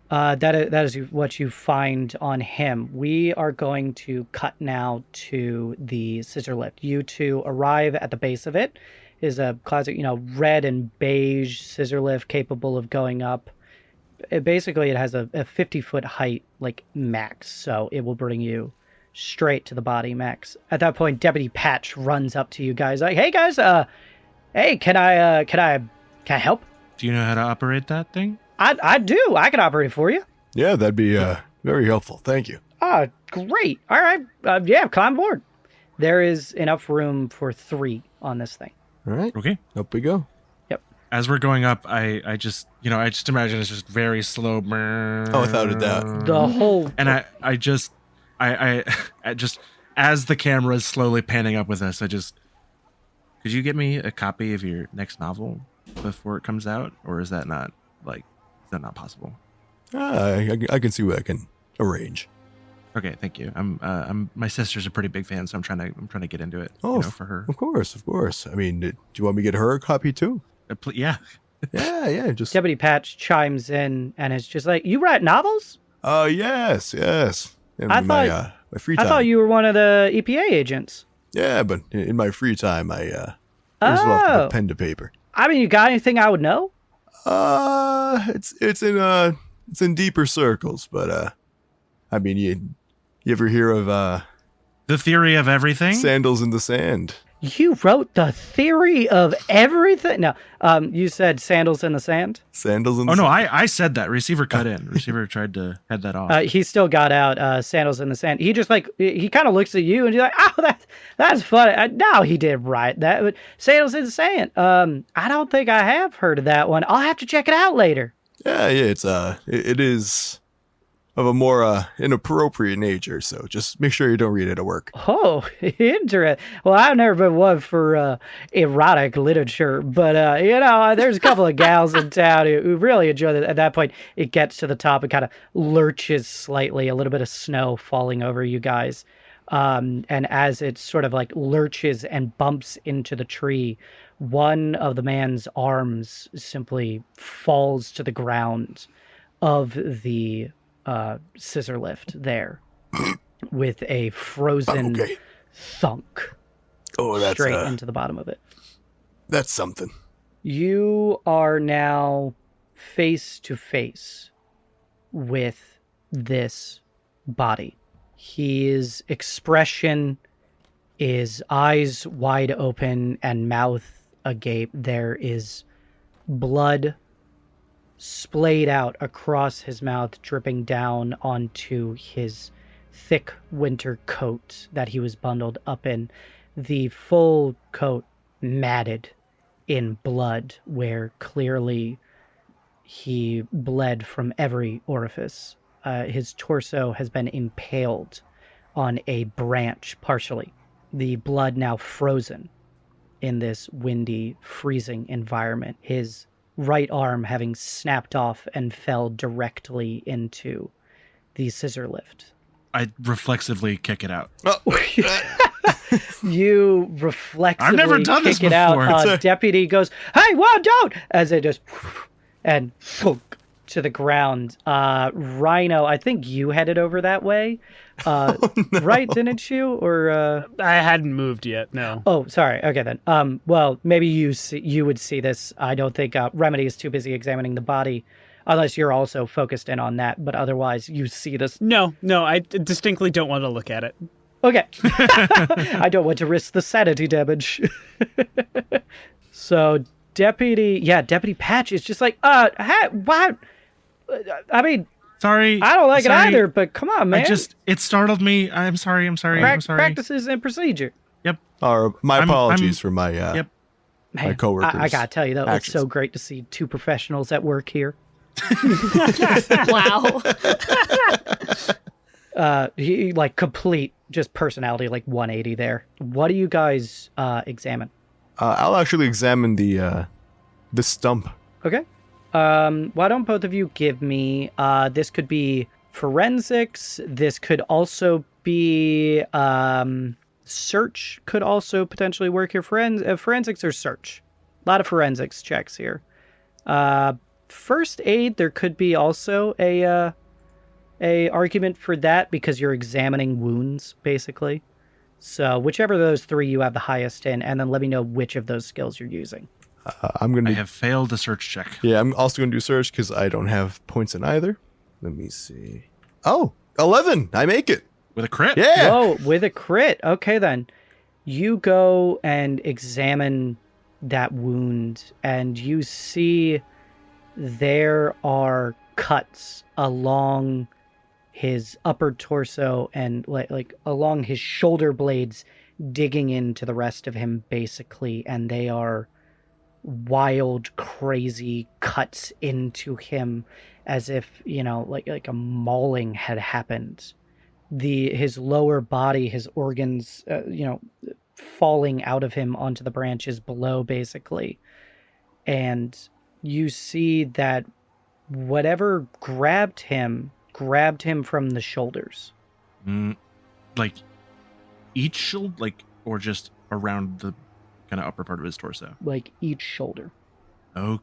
Speaker 1: That is what you find on him. We are going to cut now to the scissor lift. You two arrive at the base of it. It is a classic, red and beige scissor lift capable of going up. It has a 50-foot height, like max, so it will bring you straight to the body max. At that point, Deputy Patch runs up to you guys like, "Hey guys, hey, can I help?"
Speaker 2: Do you know how to operate that thing?
Speaker 1: I do. I can operate it for you.
Speaker 3: Yeah, that'd be very helpful. Thank you.
Speaker 1: Great. All right. Yeah, come on board. There is enough room for 3 on this thing.
Speaker 3: All right.
Speaker 2: Okay.
Speaker 3: Up we go.
Speaker 1: Yep.
Speaker 2: As we're going up, I just imagine it's just very slow.
Speaker 3: Oh, without a doubt.
Speaker 1: The whole...
Speaker 2: And I just, as the camera is slowly panning up with us, could you get me a copy of your next novel before it comes out? Or is that not possible?
Speaker 3: I can see what I can arrange.
Speaker 2: Okay, thank you. My sister's a pretty big fan, so I'm trying to get into it.
Speaker 3: Oh,
Speaker 2: for her.
Speaker 3: Of course. I mean, do you want me to get her a copy too?
Speaker 2: Yeah.
Speaker 3: Yeah. Just
Speaker 1: Deputy Patch chimes in and is just like, "You write novels?"
Speaker 3: Oh, yes. In
Speaker 1: my
Speaker 3: free time.
Speaker 1: I thought you were one of the EPA agents.
Speaker 3: Yeah, but in my free time, I just love to put pen to paper.
Speaker 1: I mean, you got anything I would know?
Speaker 3: It's in deeper circles, but I mean, you ever hear of
Speaker 2: The Theory of Everything?
Speaker 3: Sandals in the Sand?
Speaker 1: You wrote The Theory of Everything? No, you said Sandals in the Sand?
Speaker 3: Sandals in the
Speaker 2: Sand.
Speaker 3: Sand.
Speaker 2: Oh, no, I said that. Receiver cut in. Receiver tried to head that off.
Speaker 1: He still got out Sandals in the Sand. He just he kind of looks at you and he's like, "Oh, that's funny." No, he did right. That Sandals in the Sand. I don't think I have heard of that one. I'll have to check it out later.
Speaker 3: Yeah, it is of a more inappropriate nature, so just make sure you don't read it at work.
Speaker 1: Oh, interesting. Well, I've never been one for erotic literature, but there's a couple of gals in town who really enjoy it. At that point, it gets to the top and kind of lurches slightly, a little bit of snow falling over you guys. And as it sort of like lurches and bumps into the tree, one of the man's arms simply falls to the ground of the scissor lift there with a frozen thunk.
Speaker 3: that's
Speaker 1: straight into the bottom of it.
Speaker 3: That's something.
Speaker 1: You are now face to face with this body. His expression is eyes wide open and mouth agape. There is blood splayed out across his mouth, dripping down onto his thick winter coat that he was bundled up in. The full coat matted in blood, where clearly he bled from every orifice. His torso has been impaled on a branch partially. The blood now frozen in this windy, freezing environment. His right arm having snapped off and fell directly into the scissor lift.
Speaker 2: I reflexively kick it out.
Speaker 1: You reflexively
Speaker 2: I've never done this
Speaker 1: kick it out.
Speaker 2: before.
Speaker 1: Deputy goes, "Hey, whoa, don't!" As it just and thunk to the ground. Rhino, I think you headed over that way, right? Didn't you? Or
Speaker 4: I hadn't moved yet. No.
Speaker 1: oh, sorry. Okay then. Well, maybe you would see this. I don't think Remedy is too busy examining the body. Unless you're also focused in on that, but otherwise you see this.
Speaker 4: No, I distinctly don't want to look at it.
Speaker 1: Okay. I don't want to risk the sanity damage. So Deputy Patch is just like, hey, what? I mean,
Speaker 2: Sorry.
Speaker 1: I don't like it
Speaker 2: sorry.
Speaker 1: either, but come on, man.
Speaker 2: It startled me. I'm sorry.
Speaker 1: Practices and procedure.
Speaker 2: Yep.
Speaker 3: My
Speaker 2: I'm-
Speaker 3: apologies for my
Speaker 2: Yep.
Speaker 1: Man,
Speaker 3: coworkers'
Speaker 1: I gotta tell you though,
Speaker 3: actions.
Speaker 1: it's so great to see two professionals at work here.
Speaker 5: Wow.
Speaker 1: He like complete just personality, like 180 there. What do you guys examine?
Speaker 3: I'll actually examine the stump.
Speaker 1: Okay. Why don't both of you give me this could be forensics, this could also be search could also potentially work here. Forensics or search. A lot of forensics checks here. First aid, there could be also a argument for that because you're examining wounds, basically. So whichever of those three you have the highest in, and then let me know which of those skills you're using.
Speaker 3: I'm going
Speaker 2: I
Speaker 3: to...
Speaker 2: have failed the search check.
Speaker 3: Yeah, I'm also going to do search because I don't have points in either. Let me see. Oh, 11. I make it.
Speaker 2: With a crit?
Speaker 3: Yeah.
Speaker 1: Oh, with a crit. Okay, then. You go and examine that wound, and you see there are cuts along his upper torso and like along his shoulder blades digging into the rest of him, basically, and they are wild, crazy cuts into him as if, like a mauling had happened. His lower body, his organs, falling out of him onto the branches below, basically. And you see that whatever grabbed him from the shoulders.
Speaker 2: Like each shoulder, or just around the kind of upper part of his torso?
Speaker 1: Like each shoulder.
Speaker 2: Oh.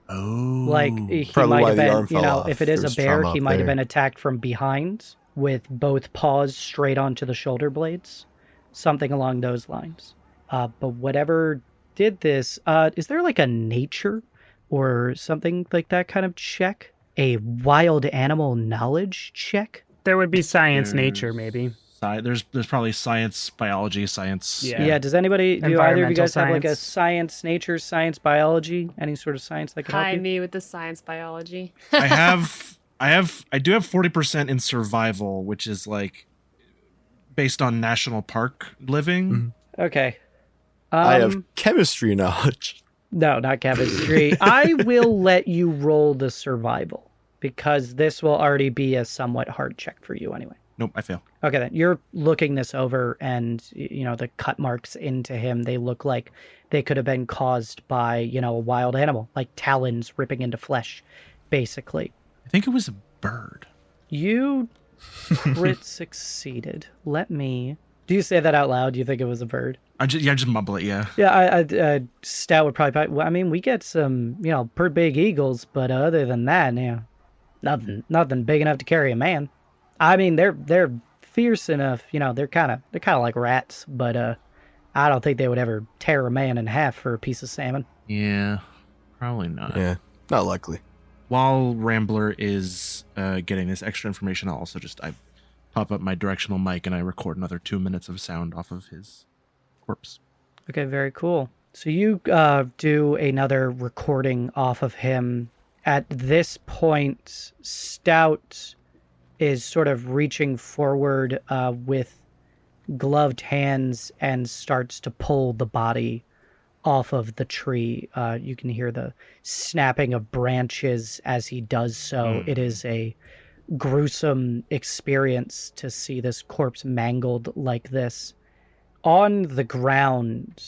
Speaker 1: Like he
Speaker 3: Probably
Speaker 1: might
Speaker 3: why
Speaker 1: have
Speaker 3: the
Speaker 1: been,
Speaker 3: arm fell off.
Speaker 1: if it is
Speaker 3: There's
Speaker 1: a bear,
Speaker 3: trauma
Speaker 1: he
Speaker 3: up
Speaker 1: might have
Speaker 3: there.
Speaker 1: been attacked from behind with both paws straight onto the shoulder blades. Something along those lines. But whatever did this, is there like a nature or something like that kind of check? A wild animal knowledge check?
Speaker 4: There would be science,
Speaker 2: There's
Speaker 4: nature, maybe.
Speaker 2: There's probably science, biology, science.
Speaker 4: Yeah.
Speaker 1: Yeah, do either of you
Speaker 4: Environmental
Speaker 1: guys have like a
Speaker 4: science.
Speaker 1: science, nature, science, biology? Any sort of science that could help
Speaker 5: Hi,
Speaker 1: you?
Speaker 5: me with the science biology.
Speaker 2: I do have 40% in survival, which is like based on national park living.
Speaker 1: Okay.
Speaker 3: I have chemistry knowledge.
Speaker 1: No, not chemistry. I will let you roll the survival because this will already be a somewhat hard check for you anyway.
Speaker 2: Nope, I fail.
Speaker 1: Okay, then you're looking this over, and the cut marks into him, they look like they could have been caused by a wild animal, like talons ripping into flesh, basically.
Speaker 2: I think it was a bird.
Speaker 1: You crit succeeded. Do you say that out loud? Do you think it was a bird?
Speaker 2: I just mumble it. Yeah.
Speaker 1: Yeah, Stout would probably. Well, I mean, we get some, pretty big eagles, but other than that, nothing big enough to carry a man. I mean, they're fierce enough. They're kind of like rats, but I don't think they would ever tear a man in half for a piece of salmon.
Speaker 2: Yeah, probably not.
Speaker 3: Yeah, not likely.
Speaker 2: While Rambler is getting this extra information, I'll also I pop up my directional mic and I record another 2 minutes of sound off of his corpse.
Speaker 1: Okay, very cool. So you do another recording off of him. At this point, Stout is sort of reaching forward with gloved hands and starts to pull the body off of the tree. You can hear the snapping of branches as he does so. It is a gruesome experience to see this corpse mangled like this. On the ground,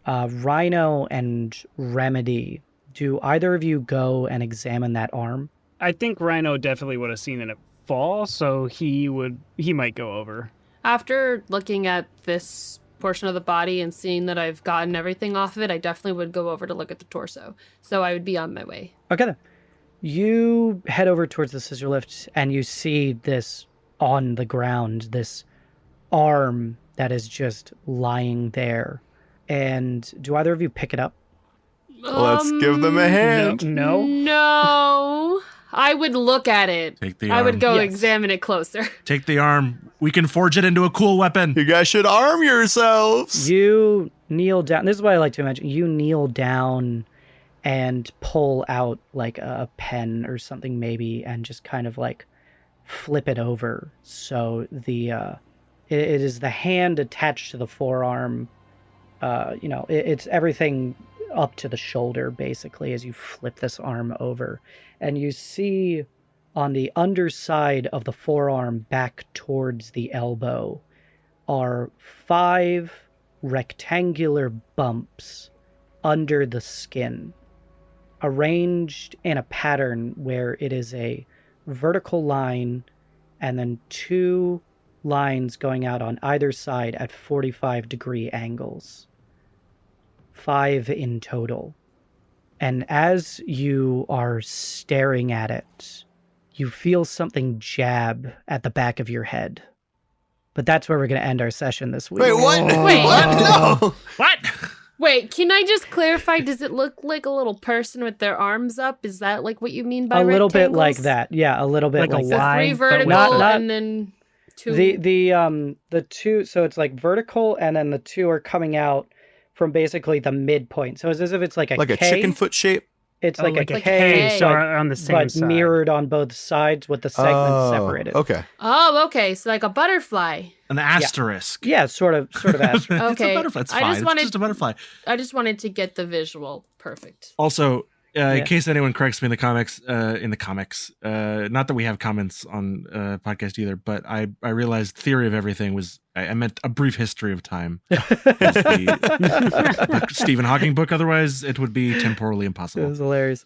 Speaker 1: Rhino and Remedy, do either of you go and examine that arm?
Speaker 4: I think Rhino definitely would have seen it fall, so he might go over.
Speaker 5: After looking at this portion of the body and seeing that I've gotten everything off of it, I definitely would go over to look at the torso. So I would be on my way.
Speaker 1: Okay then. You head over towards the scissor lift and you see this on the ground, this arm that is just lying there. And do either of you pick it up?
Speaker 3: Let's give them a hand.
Speaker 4: No.
Speaker 5: No. I would look at it.
Speaker 2: Take the
Speaker 5: I would
Speaker 2: arm.
Speaker 5: go
Speaker 1: Yes.
Speaker 5: examine it closer.
Speaker 2: Take the arm. We can forge it into a cool weapon.
Speaker 3: You guys should arm yourselves.
Speaker 1: You kneel down. This is what I like to imagine. You kneel down and pull out like a pen or something maybe and just kind of like flip it over. So the it is the hand attached to the forearm. It's everything up to the shoulder basically as you flip this arm over. And you see on the underside of the forearm back towards the elbow are 5 rectangular bumps under the skin, arranged in a pattern where it is a vertical line and then 2 lines going out on either side at 45-degree angles. 5 in total. And as you are staring at it, you feel something jab at the back of your head. But that's where we're going to end our session this week.
Speaker 3: Wait, what?
Speaker 5: Wait.
Speaker 3: What? No.
Speaker 2: What?
Speaker 5: Wait, can I just clarify? Does it look like a little person with their arms up? Is that like what you mean by
Speaker 1: A little bit
Speaker 5: rectangles?
Speaker 1: like that. Yeah, a little bit
Speaker 4: Like a
Speaker 1: like
Speaker 5: So
Speaker 1: that.
Speaker 5: 3
Speaker 4: Y, but
Speaker 5: vertical
Speaker 1: not-
Speaker 5: and then 2.
Speaker 1: The 2, so it's like vertical and then the 2 are coming out from basically the midpoint. So it's as if it's like a
Speaker 3: Like a
Speaker 1: K.
Speaker 3: chicken foot shape?
Speaker 1: It's like
Speaker 5: like
Speaker 1: a
Speaker 5: a
Speaker 1: K,
Speaker 5: K.
Speaker 4: So
Speaker 1: but,
Speaker 4: on the same
Speaker 1: but
Speaker 4: side.
Speaker 1: mirrored on both sides with the segments separated.
Speaker 3: Okay.
Speaker 5: Oh, okay. So like a butterfly.
Speaker 2: An asterisk.
Speaker 1: Yeah, sort of asterisk.
Speaker 2: It's a
Speaker 5: Okay.
Speaker 2: butterfly. It's
Speaker 5: I
Speaker 2: fine.
Speaker 5: just wanted-
Speaker 2: It's just a butterfly.
Speaker 5: I just wanted to get the visual perfect.
Speaker 2: Also,
Speaker 1: Yeah.
Speaker 2: in case anyone corrects me in the comics, not that we have comments on podcast either, but I realized Theory of Everything was, I meant A Brief History of Time. The Stephen Hawking book, otherwise it would be temporally
Speaker 1: It
Speaker 2: impossible.
Speaker 1: was hilarious.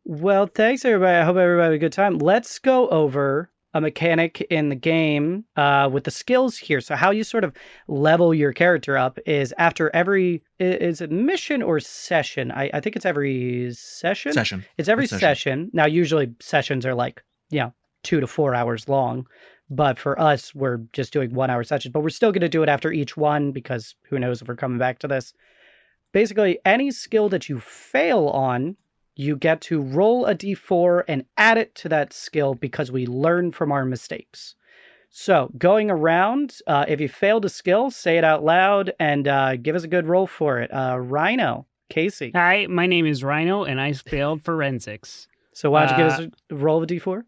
Speaker 1: Well, thanks everybody. I hope everybody had a good time. Let's go over a mechanic in the game with the skills here. So how you sort of level your character up is after every, is it mission or session? I think it's every session.
Speaker 2: Session.
Speaker 1: It's every
Speaker 2: It's session.
Speaker 1: session. Now, usually sessions are like, 2 to 4 hours long. But for us, we're just doing 1 hour sessions. But we're still going to do it after each one because who knows if we're coming back to this. Basically, any skill that you fail on, you get to roll a d4 and add it to that skill because we learn from our mistakes. So going around, if you failed a skill, say it out loud and give us a good roll for it. Rhino, Casey.
Speaker 4: Hi, my name is Rhino, and I failed forensics.
Speaker 1: So why don't you give us a roll of a d4?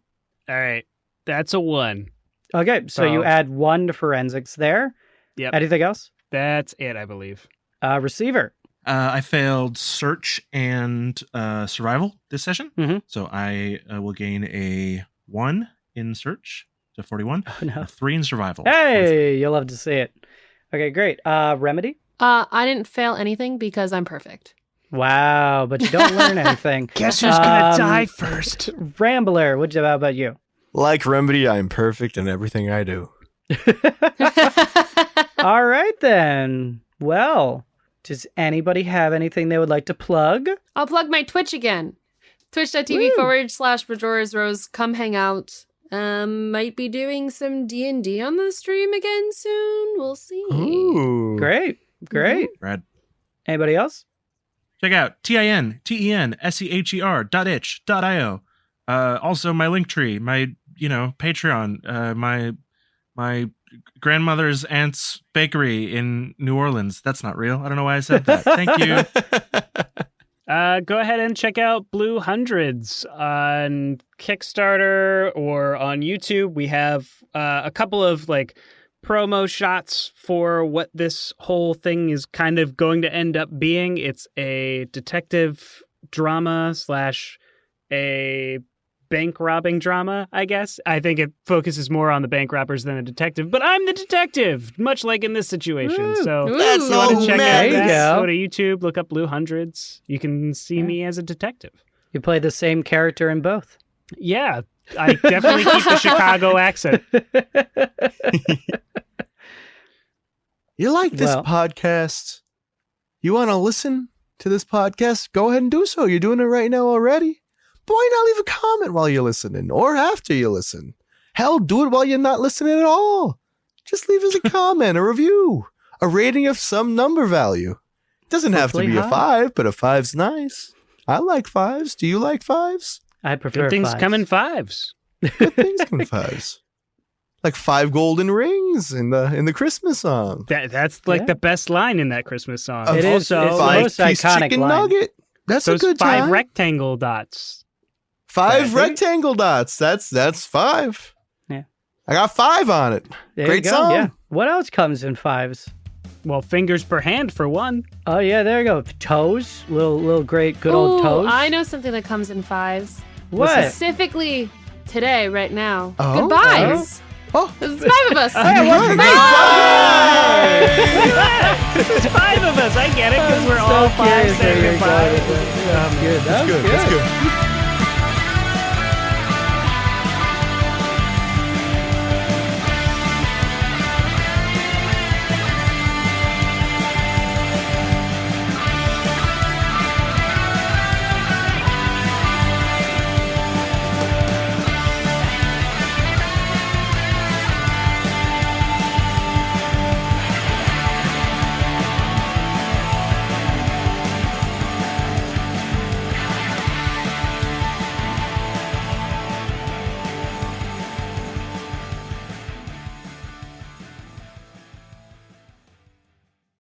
Speaker 4: All right, that's a 1.
Speaker 1: Okay, so you
Speaker 4: So-
Speaker 1: add 1 to forensics there.
Speaker 4: Yep.
Speaker 1: Anything else?
Speaker 4: That's it, I believe.
Speaker 1: Receiver.
Speaker 2: I failed search and survival this session.
Speaker 1: Mhm.
Speaker 2: So I will gain a 1 in search to 41,
Speaker 1: Oh, no.
Speaker 2: a 3 in survival.
Speaker 1: Hey, you'll love to see it. Okay, great. Remedy.
Speaker 5: I didn't fail anything because I'm perfect.
Speaker 1: Wow, but you don't learn anything.
Speaker 4: Guess who's gonna
Speaker 1: Um,
Speaker 4: die first?
Speaker 1: Rambler, how about you?
Speaker 3: Like Remedy, I am perfect in everything I do.
Speaker 1: All right, then. Well, does anybody have anything they would like to plug?
Speaker 5: I'll plug my Twitch again. Twitch.tv/Majora's Rose. Come hang out. Might be doing some D&D on the stream again soon. We'll see.
Speaker 3: Ooh.
Speaker 1: Great. Great.
Speaker 2: Rad.
Speaker 1: Anybody else?
Speaker 2: Check out tintenseher.itch.io. Also my Linktree, my Patreon, my grandmother's aunt's bakery in New Orleans. That's not real. I don't know why I said that. Thank you.
Speaker 4: Go ahead and check out Blue Hundreds on Kickstarter or on YouTube. We have a couple of like promo shots for what this whole thing is kind of going to end up being. It's a detective drama / a bank robbing drama, I guess. I think it focuses more on the bank robbers than a detective, but I'm the detective, much like in this situation.
Speaker 1: Ooh.
Speaker 4: So
Speaker 3: That's
Speaker 4: if you want to check
Speaker 1: There
Speaker 4: out
Speaker 1: you
Speaker 4: that,
Speaker 1: go.
Speaker 4: go to YouTube, look up Blue Hundreds. You can see me as a detective.
Speaker 1: You play the same character in both.
Speaker 4: Yeah, I definitely keep the Chicago accent.
Speaker 3: You like this
Speaker 1: Well-
Speaker 3: podcast? You want to listen to this podcast? Go ahead and do so. You're doing it right now already. But why not leave a comment while you're listening or after you listen? Hell, do it while you're not listening at all. Just leave us a comment, a review, a rating of some number value. It doesn't have to
Speaker 1: Hopefully
Speaker 3: be a
Speaker 1: high.
Speaker 3: 5, but a 5's nice. I like 5s. Do you like 5s?
Speaker 1: I prefer
Speaker 4: Good things
Speaker 1: fives.
Speaker 4: come in fives.
Speaker 3: Good things come in 5s. Like 5 golden rings in the Christmas song.
Speaker 4: That's like
Speaker 1: Yeah.
Speaker 4: the best line in that Christmas song.
Speaker 1: It is.
Speaker 4: Also,
Speaker 1: It's the most
Speaker 3: 5-piece
Speaker 1: iconic
Speaker 3: chicken
Speaker 1: line.
Speaker 3: nugget. That's
Speaker 4: those
Speaker 3: a good
Speaker 4: 5
Speaker 3: time.
Speaker 4: rectangle dots.
Speaker 3: 5
Speaker 1: Right.
Speaker 3: rectangle dots. That's 5.
Speaker 1: Yeah.
Speaker 3: I got 5 on it.
Speaker 1: There
Speaker 3: Great
Speaker 1: you go.
Speaker 3: song.
Speaker 1: Yeah. What else comes in fives?
Speaker 4: Well, fingers per hand for one.
Speaker 1: Oh yeah, there you go. Toes, little great good old
Speaker 5: Ooh,
Speaker 1: toes.
Speaker 5: I know something that comes in 5s.
Speaker 1: What?
Speaker 5: Specifically today, right now.
Speaker 3: Oh.
Speaker 5: Goodbyes.
Speaker 3: Oh,
Speaker 5: There's 5 of us.
Speaker 4: There's 5 of us. I get it because we're
Speaker 1: So
Speaker 4: all 5
Speaker 1: curious where
Speaker 4: saying
Speaker 1: you're
Speaker 4: goodbye.
Speaker 1: going with that. That was good. That was
Speaker 3: good.
Speaker 1: good.
Speaker 3: That's good.